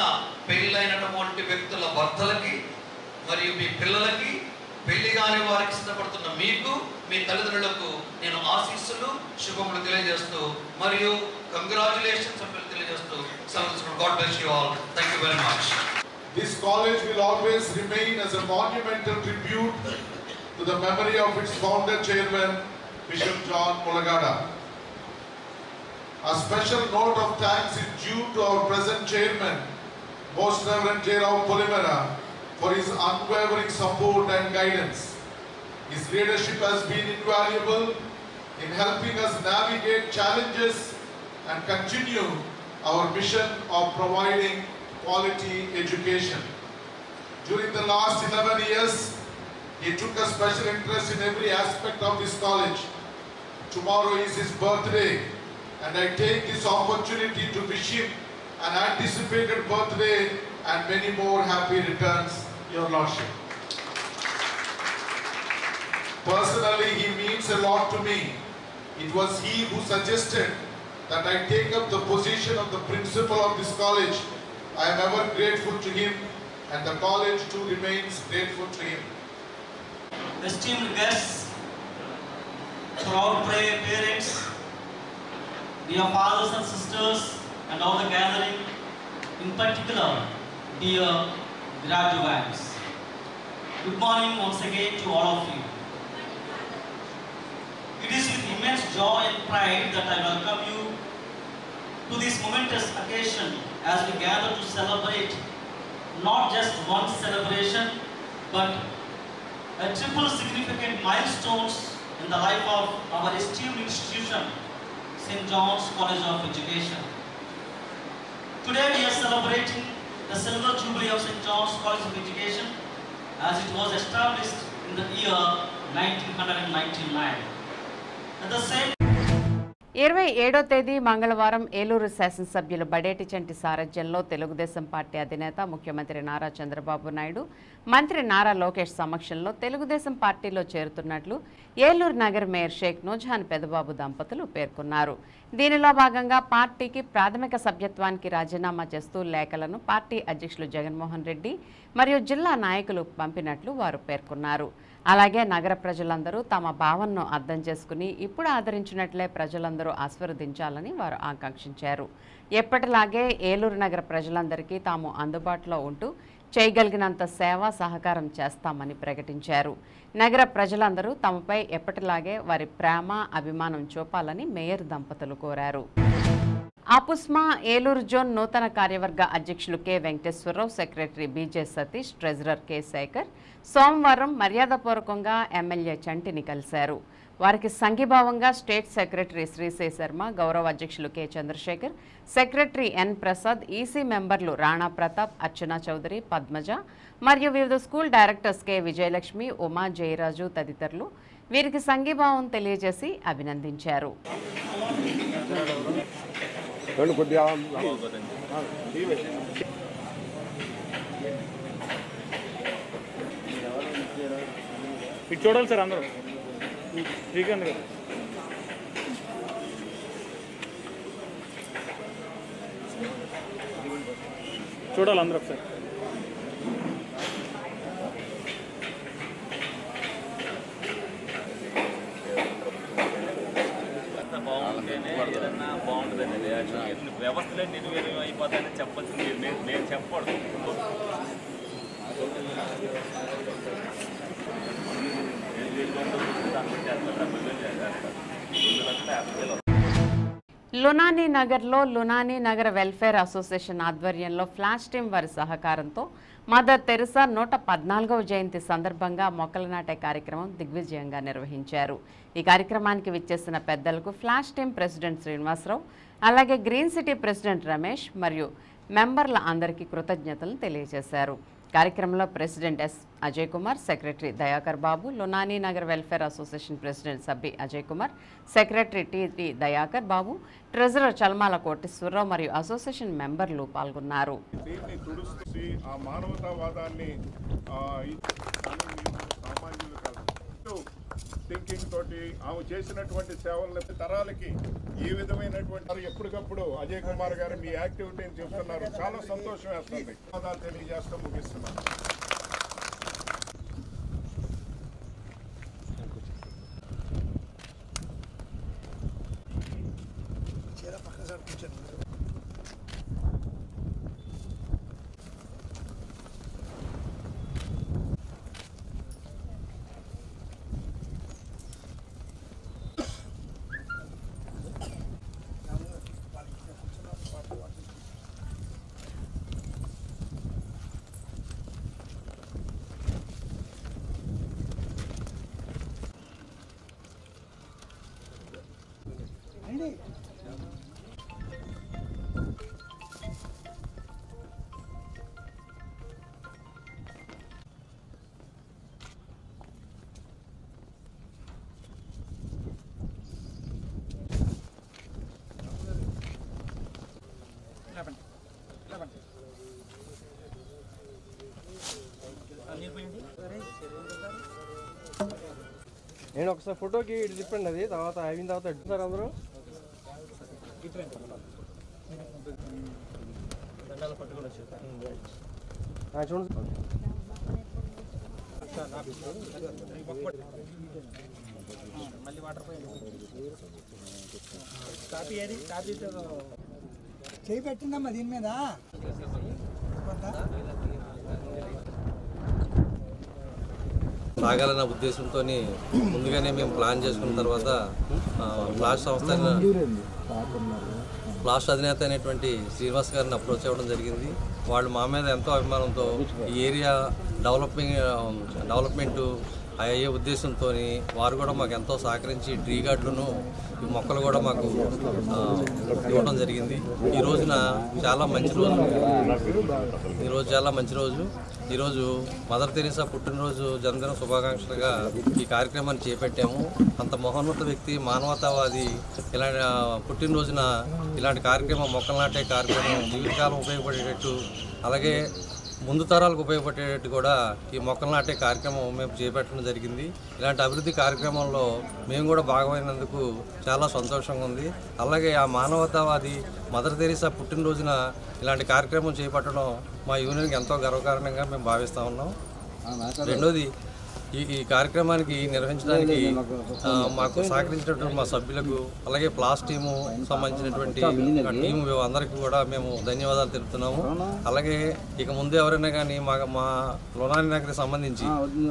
పెళ్ళైనటువంటి వ్యక్తుల భర్తలకి మరియు మీ పిల్లలకి, పెళ్లి కాని వారికి సిద్ధపడుతున్న మీకు, మీ తల్లిదండ్రులకు నేను ఆశీస్సులు శుభములు తెలియజేస్తూ మరియు కంగ్రాచులేషన్స్ తెలియజేస్తూ సెలవు. God bless you all. Thank you very much. This college will always remain as a monumental tribute to the memory of its founder chairman, Bishop John Mulagada. A special note of thanks is due to our present chairman, Most Reverend J. Rao Polimera, for his unwavering support and guidance. His leadership has been invaluable in helping us navigate challenges and continue our mission of providing quality education. During the last 11 years, he took a special interest in every aspect of this college. Tomorrow is his birthday, and I take this opportunity to wish him an anticipated birthday and many more happy returns, Your Lordship. Personally, he means a lot to me. It was he who suggested that I take up the position of the principal of this college. I am ever grateful to him, and the college too remains grateful to him. Esteemed guests, proud parents, dear fathers and sisters, and all the gathering, in particular, dear graduates. Good morning once again to all of you. It is with immense joy and pride that I welcome you to this momentous occasion as we gather to celebrate not just one celebration, but a triple significant milestones in the life of our esteemed institution, St. John's College of Education. Today we are celebrating the silver jubilee of St. John's College of Education as it was established in the year 1999. At the same 27వ తేదీ మంగళవారం ఏలూరు శాసనసభ్యులు బడేటి చంటి సారథ్యంలో Telugu Desam party అధినేత ముఖ్యమంత్రి నారా చంద్రబాబు నాయుడు, మంత్రి నారా లోకేష్ సమక్షంలో తెలుగుదేశం పార్టీలో చేరుతున్నట్లు ఏలూరు నగర మేయర్ షేక్ నూజహాన్ పెదబాబు దంపతులు పేర్కొన్నారు. దీనిలో భాగంగా పార్టీకి ప్రాథమిక సభ్యత్వానికి రాజీనామా చేస్తూ లేఖలను పార్టీ అధ్యక్షులు జగన్మోహన్ రెడ్డి మరియు జిల్లా నాయకులు పంపినట్లు వారు పేర్కొన్నారు. అలాగే నగర ప్రజలందరూ తమ భావనను అర్థం చేసుకుని ఇప్పుడు ఆదరించినట్లే ప్రజలందరూ ఆశీర్వదించాలని వారు ఆకాంక్షించారు. ఎప్పటిలాగే ఏలూరు నగర ప్రజలందరికీ తాము అందుబాటులో ఉంటూ చేయగలిగినంత సేవ సహకారం చేస్తామని ప్రకటించారు. నగర ప్రజలందరూ తమపై ఎప్పటిలాగే వారి ప్రేమ అభిమానం చూపాలని మేయర్ దంపతులు కోరారు. ఆపుస్మా ఏలూరు జోన్ నూతన కార్యవర్గ అధ్యక్షులు K Venkateswararao, secretary BJ Satish, treasurer K Sekhar సోమవారం మర్యాదపూర్వకంగా ఎమ్మెల్యే చంటిని కలిశారు. వారికి సంఘీభావంగా స్టేట్ సెక్రటరీ శ్రీశే శర్మ, గౌరవ అధ్యక్షులు K Chandrashekar, secretary N Prasad, EC మెంబర్లు రాణా ప్రతాప్, అర్చనా చౌదరి, పద్మజ మరియు వివిధ school directors K Vijayalakshmi, Uma, Jayaraju తదితరులు వీరికి సంఘీభావం తెలియజేసి అభినందించారు. చూడాలి సార్ అందరూ శ్రీకాంత్ గారు చూడాలి అందరూ ఒకసారి. వ్యవస్థలే నిర్వీర్యం అయిపోతాయని చెప్పాల్సింది మేము చెప్పకూడదు. లునానీ నగర్లో లునానీ నగర వెల్ఫేర్ అసోసియేషన్ ఆధ్వర్యంలో ఫ్లాష్ టీం వారి సహకారంతో మదర్ తెరిసా 114వ జయంతి సందర్భంగా మొక్కలు నాటే కార్యక్రమం దిగ్విజయంగా నిర్వహించారు. ఈ కార్యక్రమానికి విచ్చేసిన పెద్దలకు ఫ్లాష్ టీం ప్రెసిడెంట్ శ్రీనివాసరావు, అలాగే గ్రీన్ సిటీ ప్రెసిడెంట్ రమేష్ మరియు మెంబర్ల అందరికీ కృతజ్ఞతలు తెలియజేశారు. కార్యక్రమంలో president S Ajay Kumar, secretary Dayakar Babu, Lunani Nagar welfare association president Sabbi Ajay Kumar, secretary T Dayakar Babu, treasurer Chalmala Koteswararao మరియు అసోసియేషన్ మెంబర్లు పాల్గొన్నారు. థింకింగ్ తోటి ఆమె చేసినటువంటి సేవలను తరాలకి ఈ విధమైనటువంటి ఎప్పటికప్పుడు అజయ్ కుమార్ గారు మీ యాక్టివిటీని చెప్తున్నారు. చాలా సంతోషం వేస్తుంది. ధన్యవాదాలు తెలియజేస్తూ ముగిస్తున్నాను. నేను ఒకసారి ఫోటోకి ఇటు తిప్పండి, అది తర్వాత అయిన తర్వాత ఎడుతున్నారు అందరూ. చూడండి చేయి పెట్టిందమ్మా దీని మీద. సాగాలన్న ఉద్దేశంతో ముందుగానే మేము ప్లాన్ చేసుకున్న తర్వాత ఫ్లాష్ అధినేత అయినటువంటి శ్రీనివాస్ గారిని అప్రోచ్ అవ్వడం జరిగింది. వాళ్ళు మా మీద ఎంతో అభిమానంతో ఈ ఏరియా డెవలప్మెంటు అయ్యే ఉద్దేశంతో వారు కూడా మాకు ఎంతో సహకరించి ట్రీ గార్డులను ఈ మొక్కలు కూడా మాకు ఇవ్వడం జరిగింది. ఈ రోజున చాలా మంచి రోజు. ఈరోజు మదర్ తెరిసా పుట్టినరోజు జన్మదిన శుభాకాంక్షలుగా ఈ కార్యక్రమాన్ని చేపట్టాము. అంత మహోన్నత వ్యక్తి, మానవతావాది ఇలాంటి పుట్టినరోజున ఇలాంటి కార్యక్రమం, మొక్కలు నాటే కార్యక్రమం జీవితకాలం ఉపయోగపడేటట్టు, అలాగే ముందు తరాలకు ఉపయోగపడేటట్టు కూడా ఈ మొక్కలు నాటే కార్యక్రమం మేము చేపట్టడం జరిగింది. ఇలాంటి అభివృద్ధి కార్యక్రమంలో మేము కూడా భాగమైనందుకు చాలా సంతోషంగా ఉంది. అలాగే ఆ మానవతావాది మదర్ తెరిసా పుట్టినరోజున ఇలాంటి కార్యక్రమం చేపట్టడం మా యూనియన్కి ఎంతో గర్వకారణంగా మేము భావిస్తూ ఉన్నాం. రెండోది, ఈ కార్యక్రమానికి నిర్వహించడానికి మాకు సహకరించినటువంటి మా సభ్యులకు, అలాగే ప్లాస్ టీము సంబంధించినటువంటి టీము అందరికీ కూడా మేము ధన్యవాదాలు తెలుపుతున్నాము. అలాగే ఇక ముందు ఎవరైనా కానీ మా లునానీ నగర్కి సంబంధించి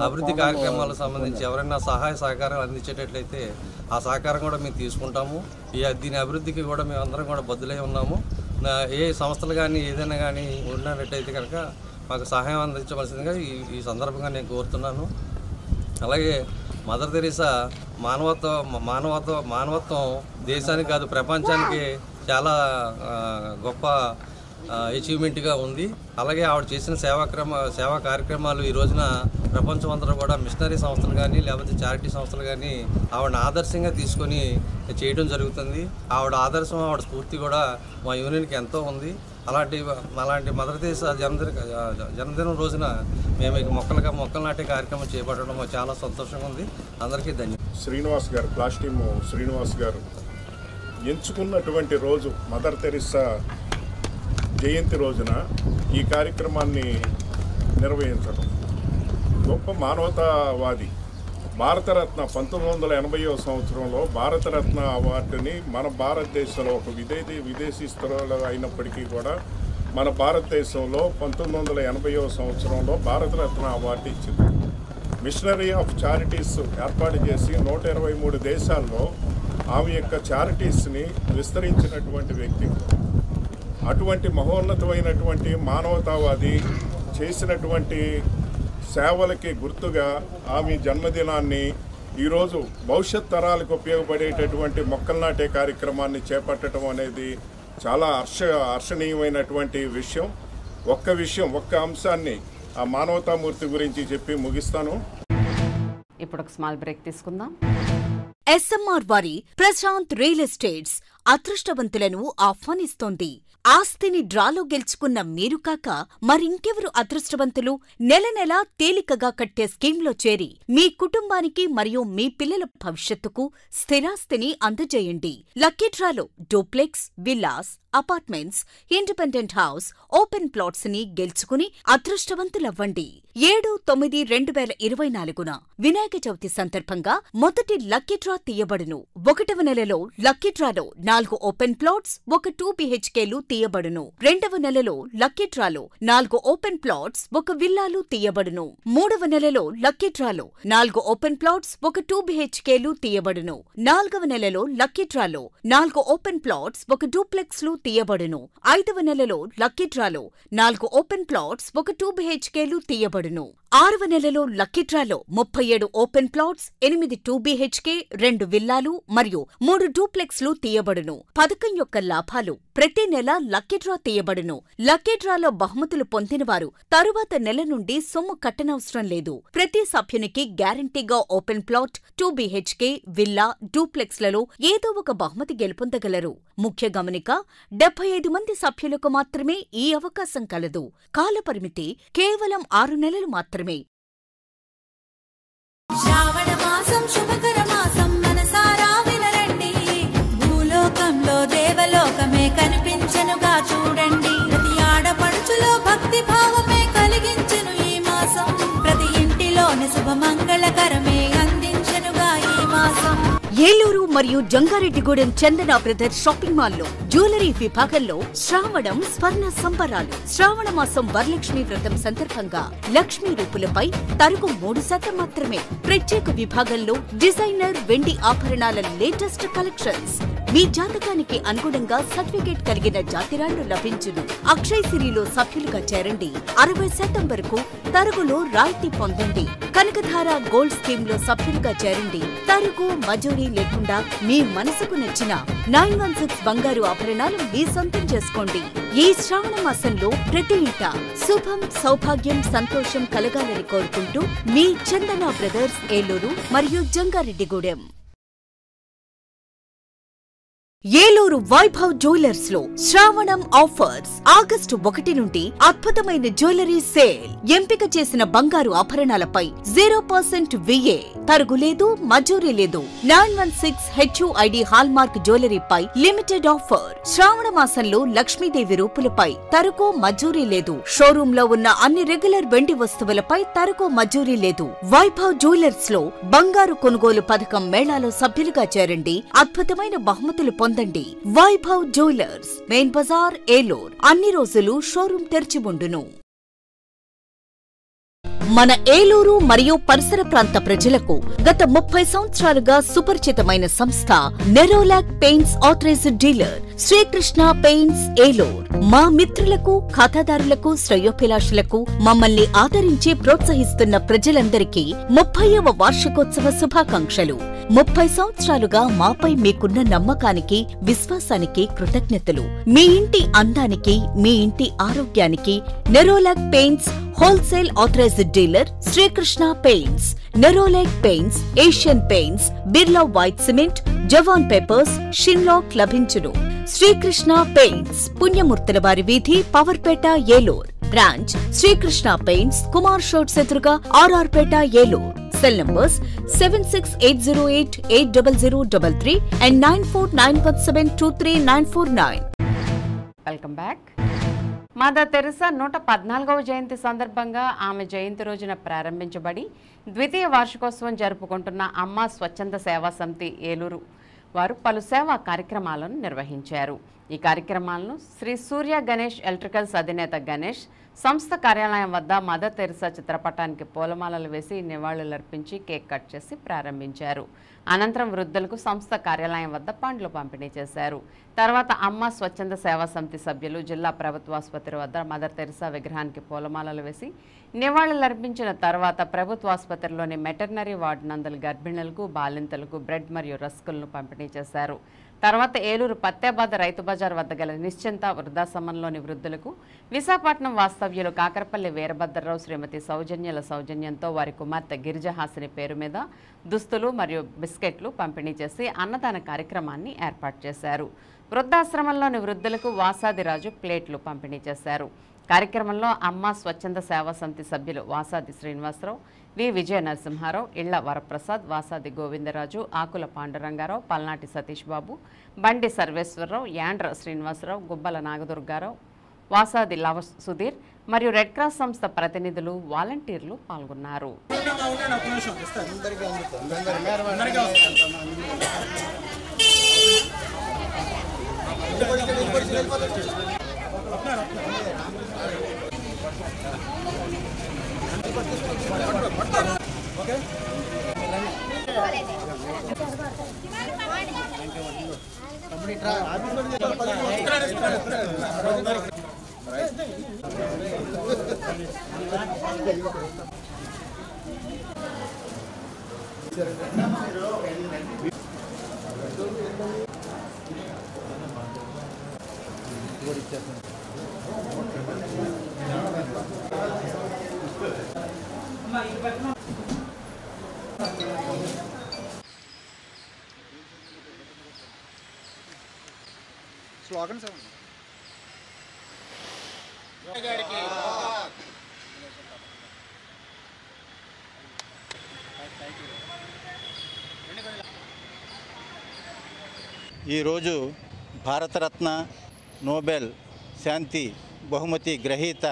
అభివృద్ధి కార్యక్రమాలకు సంబంధించి ఎవరైనా సహాయ సహకారాలు అందించేటట్లయితే ఆ సహకారం కూడా మేము తీసుకుంటాము. దీని అభివృద్ధికి కూడా మేము అందరం కూడా బద్దులై ఉన్నాము. ఏ సంస్థలు కానీ ఏదైనా కానీ ఉన్నట్టయితే కనుక మాకు సహాయం అందించవలసిందిగా ఈ సందర్భంగా నేను కోరుతున్నాను. అలాగే మదర్ తెరిసా మానవత్వం దేశానికి కాదు ప్రపంచానికి చాలా గొప్ప అచీవ్మెంట్గా ఉంది. అలాగే ఆవిడ చేసిన సేవా కార్యక్రమాలు ఈ రోజున ప్రపంచం అంతా కూడా మిషనరీ సంస్థలు కానీ లేకపోతే చారిటీ సంస్థలు కానీ ఆవిడని ఆదర్శంగా తీసుకొని చేయడం జరుగుతుంది. ఆవిడ ఆదర్శం, ఆవిడ స్ఫూర్తి కూడా మా యూనియన్కి ఎంతో ఉంది. అలాంటి మదర్ తెరిసా జన్మదినం రోజున మేము ఇక మొక్కలు నాటే కార్యక్రమం చేపట్టడం చాలా సంతోషంగా ఉంది. అందరికీ ధన్యవాదాలు. శ్రీనివాస్ గారు, క్లాస్ టీము శ్రీనివాస్ గారు ఎంచుకున్నటువంటి రోజు మదర్ తెరిసా జయంతి రోజున ఈ కార్యక్రమాన్ని నిర్వహించడం. గొప్ప మానవతావాది భారతరత్న 1980వ సంవత్సరంలో భారతరత్న అవార్డుని మన భారతదేశంలో ఒక విదేశీ స్థలంలో అయినప్పటికీ కూడా మన భారతదేశంలో 1980వ సంవత్సరంలో భారతరత్న అవార్డు ఇచ్చింది. మిషనరీ ఆఫ్ చారిటీస్ ఏర్పాటు చేసి 123 దేశాల్లో ఆమె యొక్క చారిటీస్ని విస్తరించినటువంటి వ్యక్తి. అటువంటి మహోన్నతమైనటువంటి మానవతావాది చేసినటువంటి సేవలకి గుర్తుగా ఆమె జన్మదినాన్ని ఈరోజు భవిష్యత్ తరాలకు ఉపయోగపడేటటువంటి మొక్కలు నాటే కార్యక్రమాన్ని చేపట్టడం అనేది చాలా హర్షణీయమైనటువంటి విషయం. ఒక్క అంశాన్ని ఆ మానవతామూర్తి గురించి చెప్పి ముగిస్తాను. ఇప్పుడు ఒక స్మాల్ బ్రేక్ తీసుకుందాం. ఎస్ఎంఆర్ వారి ప్రశాంత్ రియల్ ఎస్టేట్స్ అదృష్టవంతులను ఆహ్వానిస్తోంది. ఆస్తిని డ్రాలో గెలుచుకున్న మీరు కాక మరింకెవరు అదృష్టవంతులు? నెల నెలా తేలికగా కట్టే స్కీమ్లో చేరి మీ కుటుంబానికి మరియు మీ పిల్లల భవిష్యత్తుకు స్థిరాస్తిని అందజేయండి. లక్కీ డ్రాలో duplex, villas, apartments, independent house, open plots ని గెలుచుకుని అదృష్టవంతులవ్వండి. 7/9/2024 వినాయక చవితి సందర్భంగా మొదటి లక్కీ డ్రా తీయబడును. 1వ నెలలో లక్కీ డ్రాలో 4 ఓపెన్ ప్లాట్స్, 1 2 BHKలు తీయబడును. 2వ నెలలో లక్కీ డ్రాలో 4 ఓపెన్ ప్లాట్స్, 1 విల్లాలు తీయబడును. 3వ నెలలో లక్కీ డ్రాలో 4 ఓపెన్ ప్లాట్స్, 1 2 BHKలు తీయబడును. 4వ నెలలో లక్కీ డ్రాలో 4 ఓపెన్ ప్లాట్స్, 1 డూప్లెక్స్లు తీయబడును. 5వ నెలలో లక్కీ డ్రాలో 4 ఓపెన్ ప్లాట్స్, 1 2 BHKలు తీయబడును. 6వ నెలలో లక్కీ డ్రాలో 37 ఓపెన్ ప్లాట్స్, 8 2 BHK, 2 విల్లాలు మరియు 3 డూప్లెక్స్లు తీయబడును. పథకం యొక్క లాభాలు: ప్రతి నెల లక్కీ డ్రా తీయబడును. లక్కీ డ్రాలో బహుమతులు పొందినవారు తరువాత నెల నుండి సొమ్ము కట్టనవసరం లేదు. ప్రతి సభ్యునికి గ్యారంటీగా ఓపెన్ ప్లాట్, 2 BHK, విల్లా, డూప్లెక్స్లలో ఏదో ఒక బహుమతి గెలుపొందగలరు. ముఖ్య గమనిక: 75 మంది సభ్యులకు మాత్రమే ఈ అవకాశం కలదు. కాలపరిమితి కేవలం 6 నెలలు మాత్రమే. శ్రావణ మాసం శుభకర మాసం, మనసారా వినరండి. భూలోకంలో దేవలోకమే కనిపించెనుగా చూడండి. ప్రతి ఆడపడుచులో భక్తి భావమే కలిగించెను ఈ మాసం. ప్రతి ఇంటిలోని శుభమంగళకరమే అందించెనుగా ఈ మాసం. ఏలూరు మరియు జంగారెడ్డిగూడెం చందన బ్రదర్స్ షాపింగ్ మాల్లో జ్యువెలరీ విభాగంలో శ్రావణం స్వర్ణ సంబరాలు. శ్రావణ మాసం వరలక్ష్మి వ్రతం సందర్భంగా లక్ష్మీ రూపులపై తరుగు 3% మాత్రమే. ప్రత్యేక విభాగంలో డిజైనర్ వెండి ఆభరణాల లేటెస్ట్ కలెక్షన్స్. మీ జాతకానికి అనుగుణంగా సర్టిఫికేట్ కలిగిన జాతిరాళ్లు లభించును. అక్షయ్ సిరిలో సభ్యులుగా చేరండి. 60% వరకు తరుగులో రాయితీ పొందండి. కనకధార గోల్డ్ స్కీమ్ లో సభ్యులుగా చేరండి. తరుగు మజూరీ లేకుండా మీ మనసుకు నచ్చిన 916 బంగారు ఆభరణాలు మీ సొంతం చేసుకోండి. ఈ శ్రావణ మాసంలో ప్రతి ఇంట శుభం, సౌభాగ్యం, సంతోషం కలగాలని కోరుకుంటూ మీ చందన బ్రదర్స్ ఏలూరు మరియు జంగారెడ్డిగూడెం. ఏలూరు వైభవ్ జ్యువెలర్స్ లో శ్రావణం ఆఫర్స్. ఆగస్టు 1 నుండి అద్భుతమైన జ్యువెలరీ సేల్. ఎంపిక చేసిన బంగారు ఆభరణాలపై 0% VA, తరుగు లేదు, మజూరీ లేదు. 916 HUID హాల్మార్క్ జ్యువెలరీపై లిమిటెడ్ ఆఫర్. శ్రావణ మాసంలో లక్ష్మీదేవి రూపులపై తరుగు, మజూరీ లేదు. షోరూమ్ లో ఉన్న అన్ని రెగ్యులర్ వెండి వస్తువులపై తరుగు, మజూరీ లేదు. వైభవ్ జ్యువెలర్స్ లో బంగారు కొనుగోలు పథకం మేళాలో సభ్యులుగా చేరండి. అద్భుతమైన బహుమతులు పొందండి. Vaibhav jewellers, main Bazar, Eluru. అన్ని రోజులు షోరూం తెరిచి ఉండును. మన ఏలూరు మరియు పరిసర ప్రాంత ప్రజలకు గత 30 సంవత్సరాలుగా సుపరిచితమైన సంస్థ Nerolac paints authorised dealer Srikrishna paints Eluru. మా మిత్రులకు, ఖాతాదారులకు, శ్రేయోభిలాషులకు, మమ్మల్ని ఆదరించి ప్రోత్సహిస్తున్న ప్రజలందరికీ 30వ వార్షికోత్సవ శుభాకాంక్షలు. 30 సంవత్సరాలుగా మాపై మీకున్న నమ్మకానికి, విశ్వాసానికి కృతజ్ఞతలు. మీ ఇంటి అందానికి, మీ ఇంటి ఆరోగ్యానికి Nerolac paints wholesale authorised dealer Srikrishna paints. Nerolac paints, Asian paints, Birla white cement, జవాన్ పేపర్స్, షిన్లాక్ లభించును. శ్రీకృష్ణ పెయింట్స్, పుణ్యమూర్తుల వారి వీధి, పవర్పేట, ఏలూరు. బ్రాంచ్ శ్రీకృష్ణ పెయింట్స్, కుమార్ షోట్స్ ఎదురుగా, RR Peta, Eluru. Cell numbers 7680880033 and 9491723949. Welcome back. Mother Teresa 114వ జయంతి సందర్భంగా ఆమె జయంతి రోజున ప్రారంభించబడి ద్వితీయ వార్షికోత్సవం జరుపుకుంటున్న అమ్మ స్వచ్ఛంద సేవా సమితి ఏలూరు వారు పలు సేవా కార్యక్రమాలను నిర్వహించారు. ఈ కార్యక్రమాలను శ్రీ సూర్య గణేష్ ఎలక్ట్రికల్స్ అధినేత గణేష్ సంస్థ కార్యాలయం వద్ద మదర్ తెరిసా చిత్రపటానికి పూలమాలలు వేసి నివాళులర్పించి కేక్ కట్ చేసి ప్రారంభించారు. అనంతరం వృద్ధులకు సంస్థ కార్యాలయం వద్ద పండ్లు పంపిణీ చేశారు. తర్వాత అమ్మ స్వచ్ఛంద సేవా సమితి సభ్యులు జిల్లా ప్రభుత్వ ఆసుపత్రి వద్ద మదర్ తెరిసా విగ్రహానికి పూలమాలలు వేసి నివాళులర్పించిన తర్వాత ప్రభుత్వ ఆసుపత్రిలోని మెటర్నరీ వార్డు నందల గర్భిణులకు బాలింతలకు బ్రెడ్ మరియు రస్కులను పంపిణీ చేశారు. తర్వాత ఏలూరు పత్తేబాద రైతు బజార్ వద్ద గల నిశ్చింత వృద్ధాశ్రమంలోని వృద్ధులకు విశాఖపట్నం వాస్తవ్యులు కాకరపల్లి వీరభద్రరావు శ్రీమతి సౌజన్యల సౌజన్యంతో వారి కుమార్తె గిరిజహాసిని పేరు మీద దుస్తులు మరియు బిస్కెట్లు పంపిణీ చేసి అన్నదాన కార్యక్రమాన్ని ఏర్పాటు చేశారు. వృద్ధాశ్రమంలోని వృద్ధులకు వాసాదిరాజు ప్లేట్లు పంపిణీ చేశారు. కార్యక్రమంలో అమ్మ స్వచ్ఛంద సేవా సమితి సభ్యులు వాసాది శ్రీనివాసరావు, వి విజయ నరసింహారావు, ఇళ్ల వరప్రసాద్, వాసాది గోవిందరాజు, ఆకుల పాండురంగారావు, పల్నాటి సతీష్ బాబు, బండి సర్వేశ్వరరావు, యాండ్ర శ్రీనివాసరావు, గుబ్బల నాగదుర్గారావు, వాసాది లవ సుధీర్ మరియు రెడ్ క్రాస్ సంస్థ ప్రతినిధులు వాలంటీర్లు పాల్గొన్నారు. స్లోగన్స్ ఈరోజు భారతరత్న నోబెల్ శాంతి బహుమతి గ్రహీత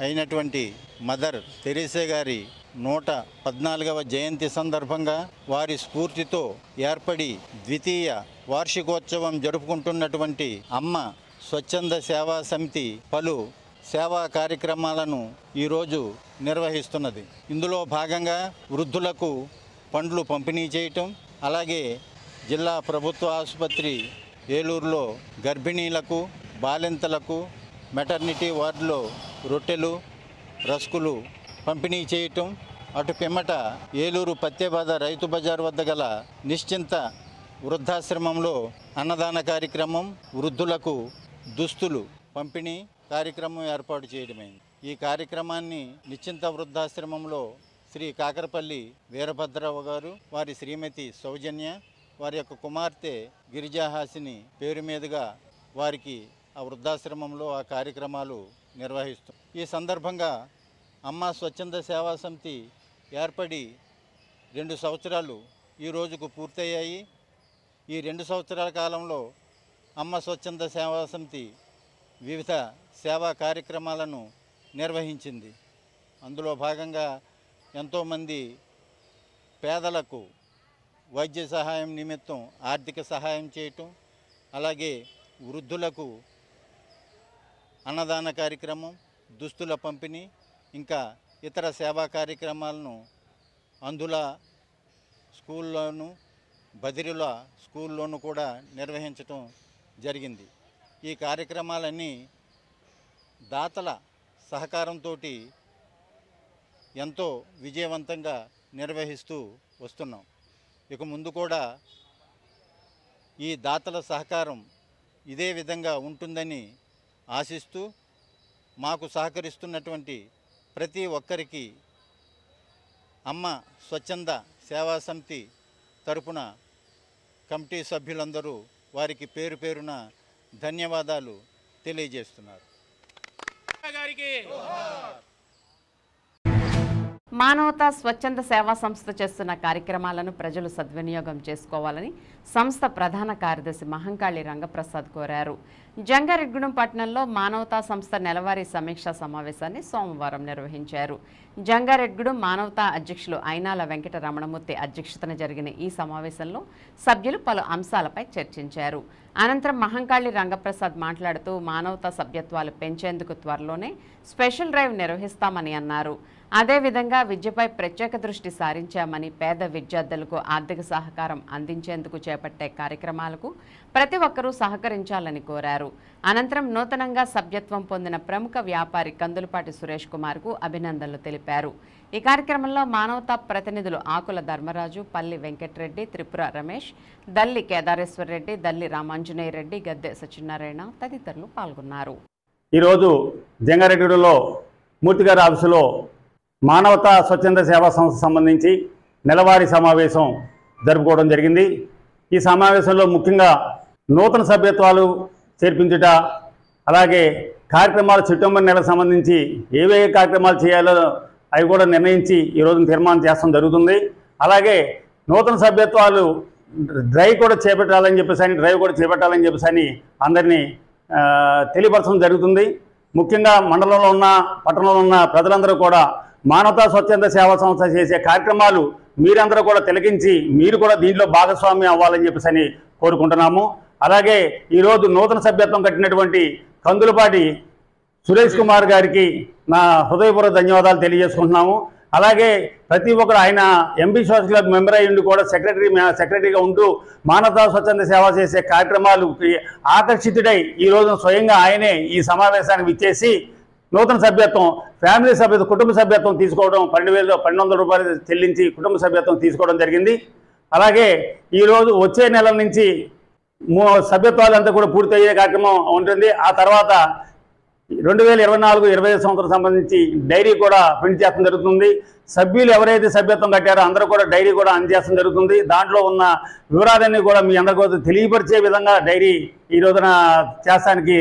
అయినటువంటి మదర్ తెరీసా గారి 114వ జయంతి సందర్భంగా వారి స్ఫూర్తితో ఏర్పడి ద్వితీయ వార్షికోత్సవం జరుపుకుంటున్నటువంటి అమ్మ స్వచ్ఛంద సేవా సమితి పలు సేవా కార్యక్రమాలను ఈరోజు నిర్వహిస్తున్నది. ఇందులో భాగంగా వృద్ధులకు పండ్లు పంపిణీ చేయటం, అలాగే జిల్లా ప్రభుత్వ ఆసుపత్రి ఏలూరులో గర్భిణీలకు బాలింతలకు మెటర్నిటీ వార్డులో రొట్టెలు రస్కులు పంపిణీ చేయటం, అటు పిమ్మట ఏలూరు పత్తేబాద రైతు బజార్ వద్ద గల నిశ్చింత వృద్ధాశ్రమంలో అన్నదాన కార్యక్రమం, వృద్ధులకు దుస్తులు పంపిణీ కార్యక్రమం ఏర్పాటు చేయడమైంది. ఈ కార్యక్రమాన్ని నిశ్చింత వృద్ధాశ్రమంలో శ్రీ కాకరపల్లి వీరభద్రరావు గారు, వారి శ్రీమతి సౌజన్య, వారి యొక్క కుమార్తె గిరిజాహాసిని పేరు మీదుగా వారికి ఆ వృద్ధాశ్రమంలో ఆ కార్యక్రమాలు నిర్వహిస్తాం. ఈ సందర్భంగా అమ్మ స్వచ్ఛంద సేవా సమితి ఏర్పడి 2 సంవత్సరాలు ఈ రోజుకు పూర్తయ్యాయి. ఈ 2 సంవత్సరాల కాలంలో అమ్మ స్వచ్ఛంద సేవా సమితి వివిధ సేవా కార్యక్రమాలను నిర్వహించింది. అందులో భాగంగా ఎంతోమంది పేదలకు వైద్య సహాయం నిమిత్తం ఆర్థిక సహాయం చేయటం, అలాగే వృద్ధులకు అన్నదాన కార్యక్రమం, దుస్తుల పంపిణీ, ఇంకా ఇతర సేవా కార్యక్రమాలను అందుల స్కూల్లోనూ బదిరిల స్కూల్లోనూ కూడా నిర్వహించటం జరిగింది. ఈ కార్యక్రమాలన్నీ దాతల సహకారంతో ఎంతో విజయవంతంగా నిర్వహిస్తూ వస్తున్నాం. ఇక ముందు కూడా ఈ దాతల సహకారం ఇదే విధంగా ఉంటుందని ఆశిస్తూ మాకు సహకరిస్తున్నటువంటి ప్రతి ఒక్కరికి అమ్మ స్వచ్ఛంద సేవా సమితి తరపున కమిటీ సభ్యులందరూ వారికి పేరు పేరున ధన్యవాదాలు తెలియజేస్తున్నారు. మానవతా స్వచ్ఛంద సేవా సంస్థ చేస్తున్న కార్యక్రమాలను ప్రజలు సద్వినియోగం చేసుకోవాలని సంస్థ ప్రధాన కార్యదర్శి మహంకాళి రంగప్రసాద్ కోరారు. జంగారెడ్డిగూడెం పట్టణంలో మానవతా సంస్థ నెలవారీ సమీక్షా సమావేశాన్ని సోమవారం నిర్వహించారు. జంగారెడ్డిగూడెం మానవతా అధ్యక్షులు అయినాల వెంకట రమణమూర్తి అధ్యక్షతన జరిగిన ఈ సమావేశంలో సభ్యులు పలు అంశాలపై చర్చించారు. అనంతరం మహంకాళి రంగప్రసాద్ మాట్లాడుతూ మానవతా సభ్యత్వాలు పెంచేందుకు త్వరలోనే స్పెషల్ డ్రైవ్ నిర్వహిస్తామని అన్నారు. అదేవిధంగా విద్యపై ప్రత్యేక దృష్టి సారించామని, పేద విద్యార్థులకు ఆర్థిక సహకారం అందించేందుకు చేపట్టే కార్యక్రమాలకు ప్రతి ఒక్కరూ సహకరించాలని కోరారు. అనంతరం నూతనంగా సభ్యత్వం పొందిన ప్రముఖ వ్యాపారి కందులపాటి సురేష్ కుమార్కు అభినందనలు తెలిపారు. ఈ కార్యక్రమంలో మానవతా ప్రతినిధులు ఆకుల ధర్మరాజు, పల్లి వెంకటరెడ్డి, త్రిపుర రమేష్, దల్లి కేదారేశ్వర రెడ్డి, దల్లి రామాంజనేయ రెడ్డి, గద్దె సత్యనారాయణ తదితరులు పాల్గొన్నారు. ఈరోజు జంగారెడ్డిగూడెంలో మూర్తిగారి ఆఫీసులో మానవతా స్వచ్ఛంద సేవా సంస్థ సంబంధించి నెలవారీ సమావేశం జరుపుకోవడం జరిగింది. ఈ సమావేశంలో ముఖ్యంగా నూతన సభ్యత్వాలు చేర్పించుట, అలాగే కార్యక్రమాలు సెప్టెంబర్ నెలకు సంబంధించి ఏవే కార్యక్రమాలు చేయాలో అవి కూడా నిర్ణయించి ఈరోజు తీర్మానం చేస్తాం జరుగుతుంది. అలాగే నూతన సభ్యత్వాలు డ్రైవ్ కూడా చేపట్టాలని చెప్పేసి అందరినీ తెలియపరచడం జరుగుతుంది. ముఖ్యంగా మండలంలో ఉన్న పట్టణంలో ఉన్న ప్రజలందరూ కూడా మానవతా స్వచ్ఛంద సేవా సంస్థ చేసే కార్యక్రమాలు మీరందరూ కూడా తిలకించి మీరు కూడా దీంట్లో భాగస్వామ్యం అవ్వాలని చెప్పేసి కోరుకుంటున్నాము. అలాగే ఈరోజు నూతన సభ్యత్వం కట్టినటువంటి కందులపాటి సురేష్ కుమార్ గారికి నా హృదయపూర్వక ధన్యవాదాలు తెలియజేసుకుంటున్నాము. అలాగే ప్రతి ఒక్కరు ఆయన ఎంపీ సోషల్ క్లబ్ మెంబర్ అయ్యి ఉండి కూడా సెక్రటరీగా ఉంటూ మానవతా స్వచ్ఛంద సేవ చేసే కార్యక్రమాలు ఆకర్షితుడై ఈరోజు స్వయంగా ఆయనే ఈ సమావేశానికి ఇచ్చేసి నూతన సభ్యత్వం, ఫ్యామిలీ సభ్యత్వం, కుటుంబ సభ్యత్వం తీసుకోవడం 12,200 రూపాయలు చెల్లించి కుటుంబ సభ్యత్వం తీసుకోవడం జరిగింది. అలాగే ఈరోజు వచ్చే నెల నుంచి సభ్యత్వాలంతా కూడా పూర్తయ్యే కార్యక్రమం ఉంటుంది. ఆ తర్వాత 2024-25 సంవత్సరం సంబంధించి డైరీ కూడా ప్రింట్ చేయడం జరుగుతుంది. సభ్యులు ఎవరైతే సభ్యత్వం కట్టారో అందరూ కూడా డైరీ కూడా అందజేయడం జరుగుతుంది. దాంట్లో ఉన్న వివరాలన్నీ కూడా మీ అందరికీ తెలియపరిచే విధంగా డైరీ ఈ రోజున చేస్తానికి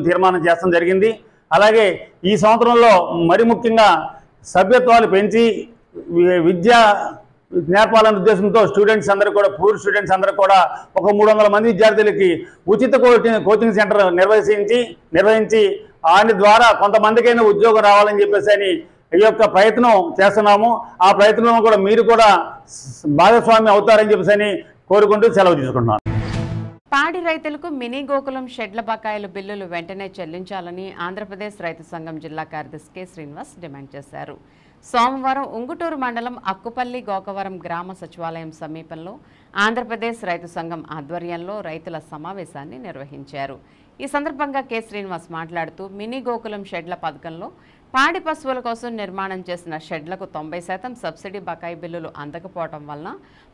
తీర్మానం చేయడం జరిగింది. అలాగే ఈ సంవత్సరంలో మరి ముఖ్యంగా సభ్యత్వాలు పెంచి విద్య నేర్పాలనే ఉద్దేశంతో స్టూడెంట్స్ అందరూ కూడా పూర్ స్టూడెంట్స్ అందరూ కూడా ఒక 300 మంది విద్యార్థులకి ఉచిత కోచింగ్ సెంటర్ నిర్వహించి దాని ద్వారా కొంతమందికైనా ఉద్యోగం రావాలని చెప్పేసి ఈ యొక్క ప్రయత్నం చేస్తున్నాము. ఆ ప్రయత్నంలో కూడా మీరు కూడా భాగస్వామ్యం అవుతారని చెప్పేసి కోరుకుంటూ సెలవు తీసుకుంటున్నాను. పాడి రైతులకు మినీ గోకులం షెడ్ల బకాయిలు బిల్లులు వెంటనే చెల్లించాలని ఆంధ్రప్రదేశ్ రైతు సంఘం జిల్లా కార్యదర్శి కె శ్రీనివాస్ డిమాండ్ చేశారు. సోమవారం ఉంగుటూరు మండలం అక్కుపల్లి గోకవరం గ్రామ సచివాలయం సమీపంలో ఆంధ్రప్రదేశ్ రైతు సంఘం ఆధ్వర్యంలో రైతుల సమావేశాన్ని నిర్వహించారు. ఈ సందర్భంగా కె శ్రీనివాస్ మాట్లాడుతూ మినీ గోకులం షెడ్ల పథకంలో పాడి పశువుల కోసం నిర్మాణం చేసిన షెడ్లకు 90% సబ్సిడీ బకాయి బిల్లులు అందకపోవడం వలన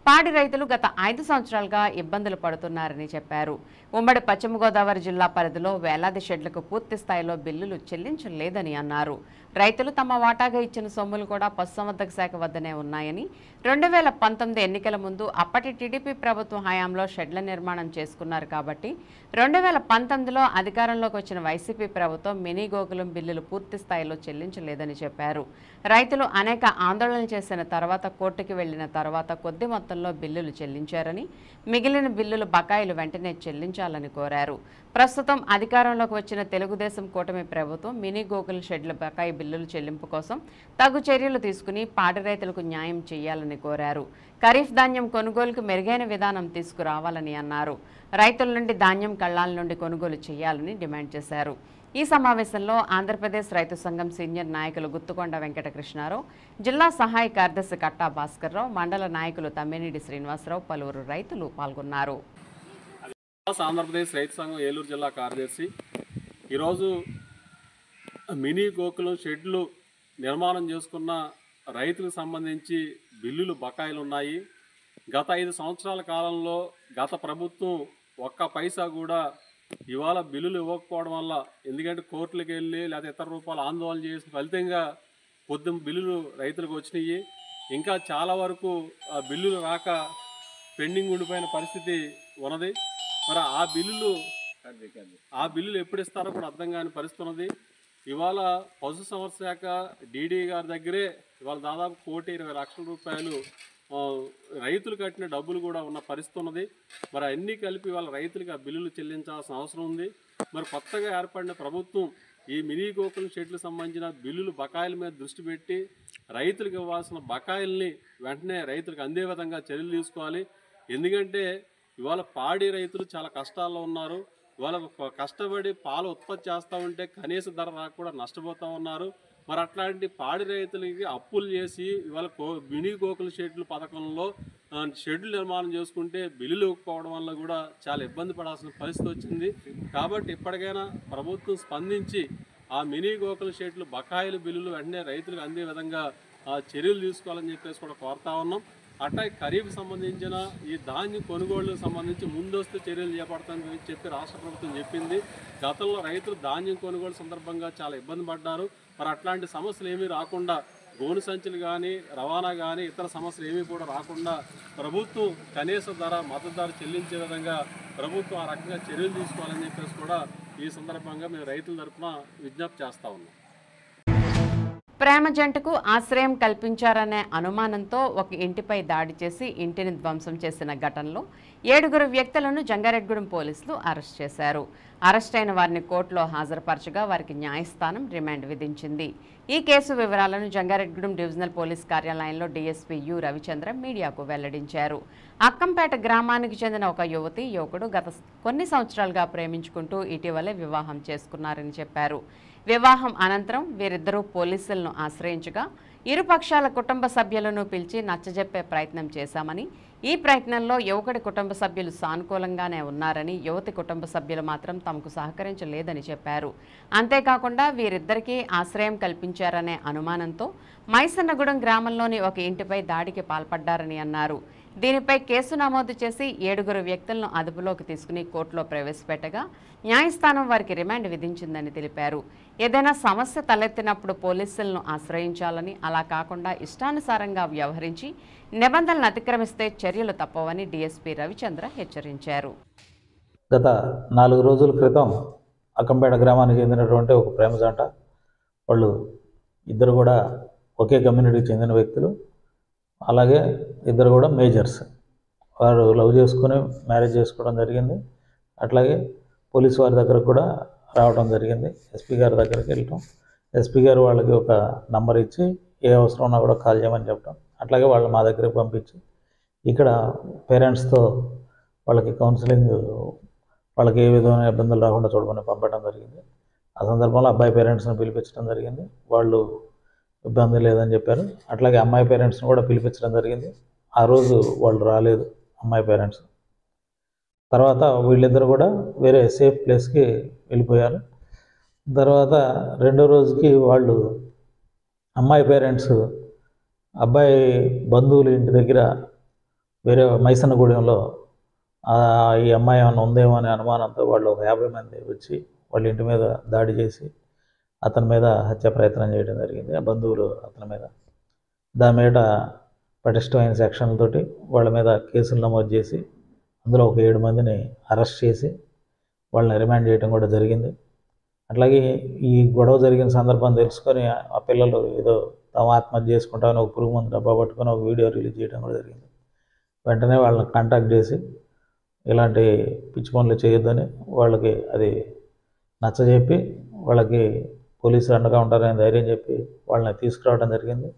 పాడి రైతులు గత 5 సంవత్సరాలుగా ఇబ్బందులు పడుతున్నారని చెప్పారు. ఉమ్మడి పశ్చిమ గోదావరి జిల్లా పరిధిలో వేలాది షెడ్లకు పూర్తి స్థాయిలో బిల్లులు చెల్లించలేదని అన్నారు. రైతులు తమ వాటాగా ఇచ్చిన సొమ్ములు కూడా పశుసంవర్ధక శాఖ వద్దనే ఉన్నాయని, 2019 ఎన్నికల ముందు అప్పటి టీడీపీ ప్రభుత్వం హయాంలో షెడ్ల నిర్మాణం చేసుకున్నారు కాబట్టి 2019లో అధికారంలోకి వచ్చిన వైసీపీ ప్రభుత్వం మినీ గోకులం బిల్లులు పూర్తి స్థాయిలో చెల్లించలేదని చెప్పారు. రైతులు అనేక ఆందోళనలు చేసిన తర్వాత కోర్టుకి వెళ్లిన తర్వాత కొద్ది మొత్తంలో బిల్లులు చెల్లించారని, మిగిలిన బిల్లులు బకాయిలు వెంటనే చెల్లించాలని కోరారు. ప్రస్తుతం అధికారంలోకి వచ్చిన తెలుగుదేశం కూటమి ప్రభుత్వం మినీ గోకుల షెడ్ల బకాయి బిల్లుల చెల్లింపు కోసం తగు చర్యలు తీసుకుని పాడి రైతులకు న్యాయం చేయాలని కోరారు. ఖరీఫ్ ధాన్యం కొనుగోలుకు మెరుగైన విధానం తీసుకురావాలని అన్నారు. రైతుల నుండి ధాన్యం కళ్ళాల నుండి కొనుగోలు చేయాలని డిమాండ్ చేశారు. ఈ సమావేశంలో ఆంధ్రప్రదేశ్ రైతు సంఘం సీనియర్ నాయకులు గుత్తుకొండ వెంకటకృష్ణారావు, జిల్లా సహాయ కార్యదర్శి కట్టా భాస్కర్రావు, మండల నాయకులు తమ్మినేడి శ్రీనివాసరావు, పలువురు రైతులు పాల్గొన్నారు. ఆంధ్రప్రదేశ్ రైతు సంఘం ఏలూరు జిల్లా కార్యదర్శి. ఈరోజు మినీ గోకులం షెడ్లు నిర్మాణం చేసుకున్న రైతులకు సంబంధించి బిల్లులు బకాయిలు ఉన్నాయి. గత 5 సంవత్సరాల కాలంలో గత ప్రభుత్వం ఒక్క పైసా కూడా ఇవాళ బిల్లులు ఇవ్వకపోవడం వల్ల, ఎందుకంటే కోర్టులకు వెళ్ళి లేదా ఇతర రూపాయలు ఆందోళన చేసిన ఫలితంగా కొద్ది బిల్లులు రైతులకు వచ్చినాయి. ఇంకా చాలా వరకు బిల్లులు రాక పెండింగ్ ఉండిపోయిన పరిస్థితి ఉన్నది. మరి ఆ బిల్లులు ఎప్పుడు ఇస్తారో కూడా అర్థం కాని పరిస్థితి ఉన్నది. ఇవాళ పశుసంవర్ధక శాఖ డీడీ గారి దగ్గరే ఇవాళ దాదాపు 1,20,00,000 రూపాయలు రైతులు కట్టిన డబ్బులు కూడా ఉన్న పరిస్థితి ఉన్నది. మరి అన్నీ కలిపి వాళ్ళ రైతులకు ఆ బిల్లులు చెల్లించాల్సిన అవసరం ఉంది. మరి కొత్తగా ఏర్పడిన ప్రభుత్వం ఈ మినీ గోకులం షెడ్లకు సంబంధించిన బిల్లులు బకాయిల మీద దృష్టి పెట్టి రైతులకు ఇవ్వాల్సిన బకాయిల్ని వెంటనే రైతులకు అందే విధంగా చర్యలు తీసుకోవాలి. ఎందుకంటే ఇవాళ పాడి రైతులు చాలా కష్టాల్లో ఉన్నారు. ఇవాళ కష్టపడి పాలు ఉత్పత్తి చేస్తూ ఉంటే కనీస ధర రాకుండా నష్టపోతూ ఉన్నారు. మరి అట్లాంటి పాడి రైతులకి అప్పులు చేసి ఇవాళ మినీ గోకుల షెడ్ల పథకంలో షెడ్లు నిర్మాణం చేసుకుంటే బిల్లులు ఇవ్వకపోవడం వల్ల కూడా చాలా ఇబ్బంది పడాల్సిన పరిస్థితి వచ్చింది. కాబట్టి ఇప్పటికైనా ప్రభుత్వం స్పందించి ఆ మినీ గోకుల షెడ్లు బకాయిల బిల్లులు వెంటనే రైతులకు అందే విధంగా చర్యలు తీసుకోవాలని చెప్పేసి కూడా కోరుతా ఉన్నాం. అట్లా ఖరీఫ్ సంబంధించిన ఈ ధాన్యం కొనుగోళ్లకు సంబంధించి ముందస్తు చర్యలు చేపడతామని చెప్పి రాష్ట్ర ప్రభుత్వం చెప్పింది. గతంలో రైతులు ధాన్యం కొనుగోలు సందర్భంగా చాలా ఇబ్బంది పడ్డారు. మరి అట్లాంటి సమస్యలు ఏమీ రాకుండా గోను సంచులు కానీ రవాణా కానీ ఇతర సమస్యలు ఏమీ కూడా రాకుండా ప్రభుత్వం కనీస ధర మద్దతు ధర చెల్లించే విధంగా ప్రభుత్వం ఆ రకంగా చర్యలు తీసుకోవాలని చెప్పేసి కూడా ఈ సందర్భంగా మేము రైతుల తరఫున విజ్ఞప్తి చేస్తూ ఉన్నాం. ప్రేమ జంటకు ఆశ్రయం కల్పించారనే అనుమానంతో ఒక ఇంటిపై దాడి చేసి ఇంటిని ధ్వంసం చేసిన ఘటనలో 7 వ్యక్తులను జంగారెడ్డిగూడెం పోలీసులు అరెస్ట్ చేశారు. అరెస్ట్ అయిన వారిని కోర్టులో హాజరుపరచగా వారికి న్యాయస్థానం రిమాండ్ విధించింది. ఈ కేసు వివరాలను జంగారెడ్డిగూడెం డివిజనల్ పోలీస్ కార్యాలయంలో డీఎస్పీ యు రవిచంద్ర మీడియాకు వెల్లడించారు. అక్కంపేట గ్రామానికి చెందిన ఒక యువకుడు గత కొన్ని సంవత్సరాలుగా ప్రేమించుకుంటూ ఇటీవలే వివాహం చేసుకున్నారని చెప్పారు. వివాహం అనంతరం వీరిద్దరూ పోలీసులను ఆశ్రయించగా ఇరు పక్షాల కుటుంబ సభ్యులను పిలిచి నచ్చజెప్పే ప్రయత్నం చేశామని, ఈ ప్రయత్నంలో యువకుడి కుటుంబ సభ్యులు సానుకూలంగానే ఉన్నారని, యువతి కుటుంబ సభ్యులు మాత్రం తమకు సహకరించలేదని చెప్పారు. అంతేకాకుండా వీరిద్దరికీ ఆశ్రయం కల్పించారనే అనుమానంతో మైసన్నగూడెం గ్రామంలోని ఒక ఇంటిపై దాడికి పాల్పడ్డారని అన్నారు. దీనిపై కేసు నమోదు చేసి 7 వ్యక్తులను అదుపులోకి తీసుకుని కోర్టులో ప్రవేశపెట్టగా న్యాయస్థానం వారికి రిమాండ్ విధించిందని తెలిపారు. ఏదైనా సమస్య తలెత్తినప్పుడు పోలీసులను ఆశ్రయించాలని, అలా కాకుండా ఇష్టానుసారంగా వ్యవహరించి నిబంధనలు అతిక్రమిస్తే చర్యలు తప్పవని డీఎస్పీ రవిచంద్ర హెచ్చరించారు. గత 4 రోజుల క్రితం అక్కంపేట గ్రామానికి చెందినటువంటి ఒక ప్రేమ జంట, వాళ్ళు ఇద్దరు కూడా ఒకే కమ్యూనిటీకి చెందిన వ్యక్తులు, అలాగే ఇద్దరు కూడా మేజర్స్. వారు లవ్ చేసుకుని మ్యారేజ్ చేసుకోవడం జరిగింది. అట్లాగే పోలీసు వారి దగ్గరకు కూడా రావడం జరిగింది. ఎస్పీ గారి దగ్గరికి వెళ్ళటం, ఎస్పీ గారు వాళ్ళకి ఒక నంబర్ ఇచ్చి ఏ అవసరం ఉన్నా కూడా కాల్ చేయమని చెప్పడం, అట్లాగే వాళ్ళు మా దగ్గరికి పంపించి ఇక్కడ పేరెంట్స్తో వాళ్ళకి కౌన్సిలింగ్, వాళ్ళకి ఏ విధమైన ఇబ్బందులు రాకుండా చూడమని పంపడం జరిగింది. ఆ సందర్భంలో అబ్బాయి పేరెంట్స్ని పిలిపించడం జరిగింది. వాళ్ళు ఇబ్బంది లేదని చెప్పారు. అట్లాగే అమ్మాయి పేరెంట్స్ని కూడా పిలిపించడం జరిగింది. ఆ రోజు వాళ్ళు రాలేదు అమ్మాయి పేరెంట్స్. తర్వాత వీళ్ళిద్దరు కూడా వేరే సేఫ్ ప్లేస్కి వెళ్ళిపోయారు. తర్వాత 2వ రోజుకి వాళ్ళు అమ్మాయి పేరెంట్స్ అబ్బాయి బంధువుల ఇంటి దగ్గర వేరే మైసన్నగూడెంలో ఈ అమ్మాయి ఏమైనా ఉందేమో అనే అనుమానంతో వాళ్ళు ఒక 50 మంది వచ్చి వాళ్ళ ఇంటి మీద దాడి చేసి అతని మీద హత్య ప్రయత్నం చేయడం జరిగింది. ఆ బంధువులు అతని మీద, దాని మీద పటిష్టమైన సెక్షన్లతోటి వాళ్ళ మీద కేసులు నమోదు చేసి అందులో ఒక 7 మందిని అరెస్ట్ చేసి వాళ్ళని రిమాండ్ చేయడం కూడా జరిగింది. అట్లాగే ఈ గొడవ జరిగిన సందర్భం తెలుసుకొని ఆ పిల్లలు ఏదో తాము ఆత్మహత్య చేసుకుంటామని ఒక పురుగు మందు డబ్బా పట్టుకొని ఒక వీడియో రిలీజ్ చేయడం కూడా జరిగింది. వెంటనే వాళ్ళని కాంటాక్ట్ చేసి ఇలాంటి పిచ్చి పనులు చేయొద్దని వాళ్ళకి అది నచ్చజెప్పి వాళ్ళకి పోలీసులు అండగా ఉంటారని ధైర్యం చెప్పి వాళ్ళని తీసుకురావడం జరిగింది.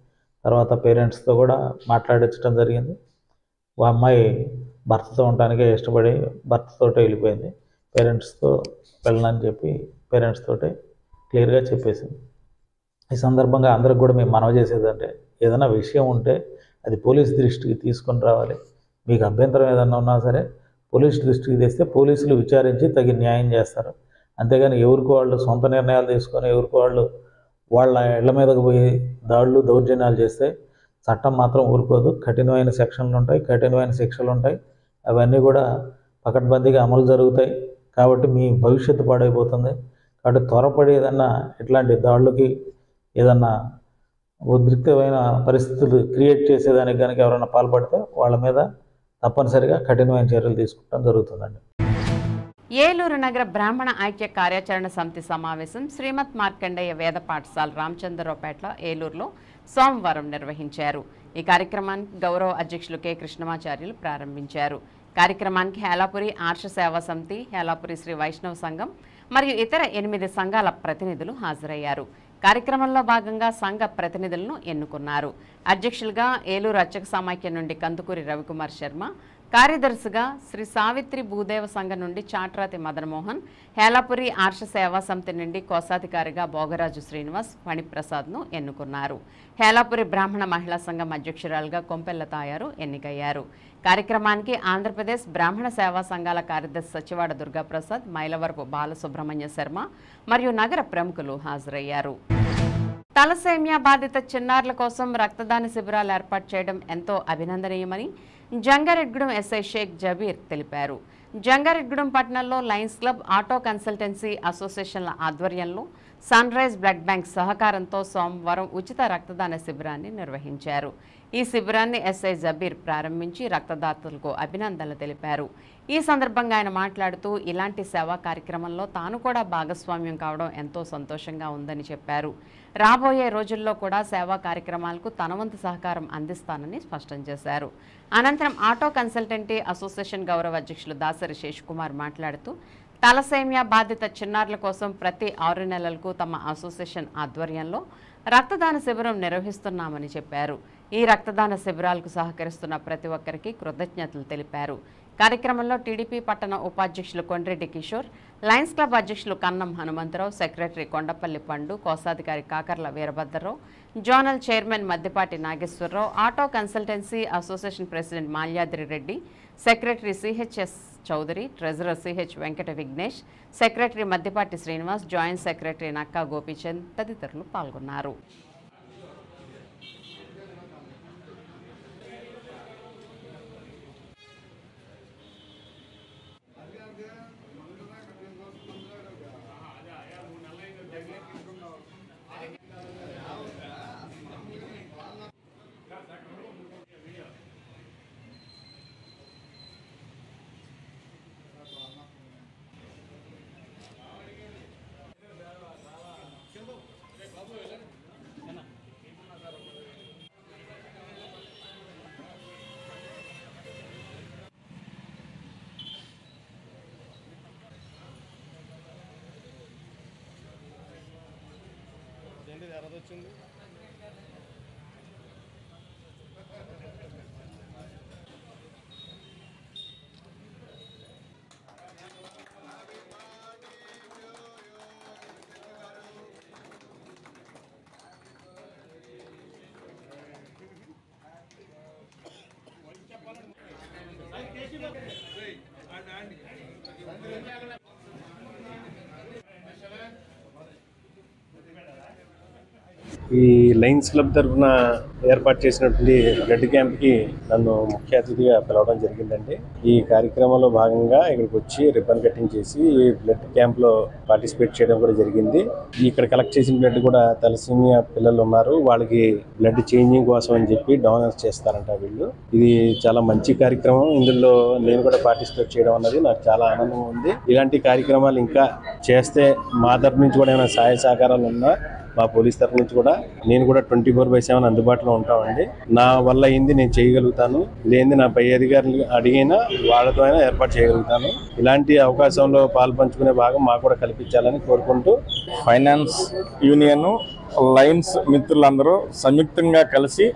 తర్వాత పేరెంట్స్తో కూడా మాట్లాడించడం జరిగింది. ఆ అమ్మాయి భర్తతో ఉండటానికే ఇష్టపడి భర్తతో వెళ్ళిపోయింది. పేరెంట్స్తో వెళ్ళనని చెప్పి పేరెంట్స్ తోటి క్లియర్గా చెప్పేసింది. ఈ సందర్భంగా అందరికి కూడా మేము మనవి చేసేదంటే, ఏదైనా విషయం ఉంటే అది పోలీస్ దృష్టికి తీసుకొని రావాలి. మీకు అభ్యంతరం ఏదన్నా ఉన్నా సరే పోలీస్ దృష్టికి తెస్తే పోలీసులు విచారించి తగిన న్యాయం చేస్తారు. అంతేగాని ఎవరికి వాళ్ళు సొంత నిర్ణయాలు తీసుకొని ఎవరికి వాళ్ళు వాళ్ళ ఇళ్ల మీదకు పోయి దాడులు దౌర్జన్యాలు చేస్తే చట్టం మాత్రం ఊరుకోదు. కఠినమైన సెక్షన్లు ఉంటాయి, కఠినమైన శిక్షలు ఉంటాయి. అవన్నీ కూడా పకడ్బందీగా అమలు జరుగుతాయి. కాబట్టి మీ భవిష్యత్తు పాడైపోతుంది. కాబట్టి త్వరపడి ఏదన్నా ఇట్లాంటి దాడులకి ఏదన్నా ఉద్రిక్తమైన పరిస్థితులు క్రియేట్ చేసేదానికి కనుక ఎవరైనా పాల్పడితే వాళ్ళ మీద తప్పనిసరిగా కఠినమైన చర్యలు తీసుకోవడం జరుగుతుందండి. ఏలూరు నగర బ్రాహ్మణ ఐక్య కార్యాచరణ సమితి సమావేశం శ్రీమద్ మార్కండేయ వేద పాఠశాల రామచంద్రరావుపేట ఏలూరులో సోమవారం నిర్వహించారు. ఈ కార్యక్రమానికి గౌరవ అధ్యక్షులు కె కృష్ణమాచార్యులు ప్రారంభించారు. కార్యక్రమానికి హేలాపురి ఆర్ష సేవా సమితి, హేలాపురి శ్రీ వైష్ణవ సంఘం, మరియు ఇతర 8 సంఘాల ప్రతినిధులు హాజరయ్యారు. కార్యక్రమంలో భాగంగా సంఘ ప్రతినిధులను ఎన్నుకున్నారు. అధ్యక్షులుగా ఏలూరు అర్చక సమాఖ్య నుండి కందుకూరి రవికుమార్ శర్మ, కార్యదర్శిగా శ్రీ సావిత్రి భూదేవ సంఘం నుండి చాట్రాతి మదనమోహన్, హేలాపురి ఆర్ష సేవా సమితి నుండి కోశాధికారిగా భోగరాజు శ్రీనివాస్ ఫణిప్రసాద్ను ఎన్నుకున్నారు. హేలాపురి బ్రాహ్మణ మహిళా సంఘం అధ్యక్షురాలుగా కొంపెల్ల తాయారు ఎన్నికయ్యారు. కార్యక్రమానికి ఆంధ్రప్రదేశ్ బ్రాహ్మణ సేవా సంఘాల కార్యదర్శి సచివాడ దుర్గాప్రసాద్, మైలవరపు బాలసుబ్రహ్మణ్య శర్మ మరియు నగర ప్రముఖులు హాజరయ్యారు. తలసేమియా బాధిత చిన్నారుల కోసం రక్తదాన శిబిరాలు ఏర్పాటు చేయడం ఎంతో అభినందనీయమని జంగారెడ్గూడెం ఎస్ఐ షేక్ జబీర్ తెలిపారు. జంగారెడ్గూడెం పట్టణంలో లయన్స్ క్లబ్, ఆటో కన్సల్టెన్సీ అసోసియేషన్ల ఆధ్వర్యంలో సన్ రైజ్ బ్లడ్ బ్యాంక్ సహకారంతో సోమవారం ఉచిత రక్తదాన శిబిరాన్ని నిర్వహించారు. ఈ శిబిరాన్ని ఎస్ఐ జబీర్ ప్రారంభించి రక్తదాతలకు అభినందనలు తెలిపారు. ఈ సందర్భంగా ఆయన మాట్లాడుతూ ఇలాంటి సేవా కార్యక్రమంలో తాను కూడా భాగస్వామ్యం కావడం ఎంతో సంతోషంగా ఉందని చెప్పారు. రాబోయే రోజుల్లో కూడా సేవా కార్యక్రమాలకు తన వంతు సహకారం అందిస్తానని స్పష్టం చేశారు. అనంతరం ఆటో కన్సల్టెంటీ అసోసియేషన్ గౌరవ అధ్యక్షులు దాసరి శేషకుమార్ మాట్లాడుతూ తలసేమియా బాధిత చిన్నారుల కోసం ప్రతి 6 నెలలకు తమ అసోసియేషన్ ఆధ్వర్యంలో రక్తదాన శిబిరం నిర్వహిస్తున్నామని చెప్పారు. ఈ రక్తదాన శిబిరాలకు సహకరిస్తున్న ప్రతి ఒక్కరికి కృతజ్ఞతలు తెలిపారు. కార్యక్రమంలో టీడీపీ పట్టణ ఉపాధ్యక్షులు కొండ్రెడ్డి కిషోర్, లయన్స్ క్లబ్ అధ్యక్షులు కన్నం హనుమంతరావు, సెక్రటరీ కొండపల్లి పండు, కోశాధికారి Kakarla Veerabhadrarao, zonal chairman Maddipati Nageswararao, auto consultancy association president Malyadri Reddy, secretary CHS Chaudhary, treasurer CH Venkata Vignesh, secretary Maddipati Srinivas, joint secretary Nakka Gopichand తదితరులు పాల్గొన్నారు. వచ్చింది ఈ లయన్స్ క్లబ్ తరఫున ఏర్పాటు చేసినటువంటి బ్లడ్ క్యాంప్కి నన్ను ముఖ్య అతిథిగా పిలవడం జరిగిందండి. ఈ కార్యక్రమంలో భాగంగా ఇక్కడికి వచ్చి రిబ్బన్ కటింగ్ చేసి ఈ బ్లడ్ క్యాంప్లో పార్టిసిపేట్ చేయడం కూడా జరిగింది. ఇక్కడ కలెక్ట్ చేసిన బ్లడ్ కూడా తలసేమియా పిల్లలు ఉన్నారు, వాళ్ళకి బ్లడ్ చేంజింగ్ కోసం అని చెప్పి డోనర్స్ చేస్తారంట వీళ్ళు. ఇది చాలా మంచి కార్యక్రమం. ఇందులో నేను కూడా పార్టిసిపేట్ చేయడం అన్నది నాకు చాలా ఆనందంగా ఉంది. ఇలాంటి కార్యక్రమాలు ఇంకా చేస్తే మా తరఫు నుంచి కూడా ఏమైనా సహాయ సహకారాలు ఉన్నా మా పోలీస్ తరఫు నుంచి కూడా నేను కూడా 24/7 అందుబాటులో ఉంటామండి. నా వల్ల అయింది నేను చేయగలుగుతాను, లేని నా పై అధికారులు అడిగినా వాళ్ళతో అయినా ఏర్పాటు చేయగలుగుతాను. ఇలాంటి అవకాశంలో పాల్పంచుకునే భాగం మాకు కూడా కల్పించాలని కోరుకుంటూ ఫైనాన్స్ యూనియన్ లయన్స్ మిత్రులందరూ సంయుక్తంగా కలిసి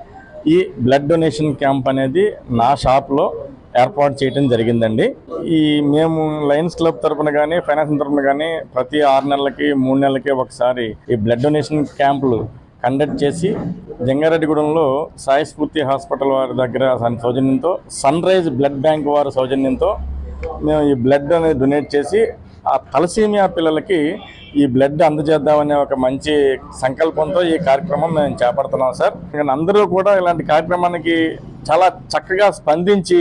ఈ బ్లడ్ డొనేషన్ క్యాంప్ అనేది నా షాప్లో ఏర్పాటు చేయడం జరిగిందండి. మేము లయన్స్ క్లబ్ తరఫున కానీ ఫైనాన్స్ తరఫున కానీ ప్రతి 6 నెలలకి 3 నెలలకి ఒకసారి ఈ బ్లడ్ డొనేషన్ క్యాంపులు కండక్ట్ చేసి జంగారెడ్డిగూడెంలో సాయి స్ఫూర్తి హాస్పిటల్ వారి దగ్గర సౌజన్యంతో సన్ రైజ్ బ్లడ్ బ్యాంక్ వారి సౌజన్యంతో మేము ఈ బ్లడ్ అనేది డొనేట్ చేసి ఆ తలసేమియా పిల్లలకి ఈ బ్లడ్ అందజేద్దామనే ఒక మంచి సంకల్పంతో ఈ కార్యక్రమం మేము చేపడుతున్నాం సార్. అందరూ కూడా ఇలాంటి కార్యక్రమానికి చాలా చక్కగా స్పందించి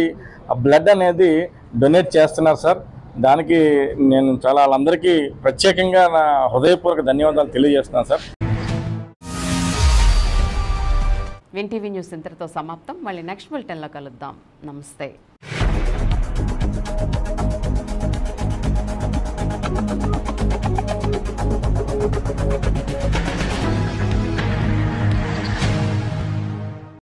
ఆ బ్లడ్ అనేది డొనేట్ చేస్తున్నారు సార్. దానికి నేను చాలా వాళ్ళందరికీ ప్రత్యేకంగా నా హృదయపూర్వక ధన్యవాదాలు తెలియజేస్తున్నాను సార్. విన్ న్యూస్ ఇంతటితో సమాప్తం. మళ్ళీ నెక్స్ట్ బులెటిన్లో కలుద్దాం. నమస్తే. Thank you.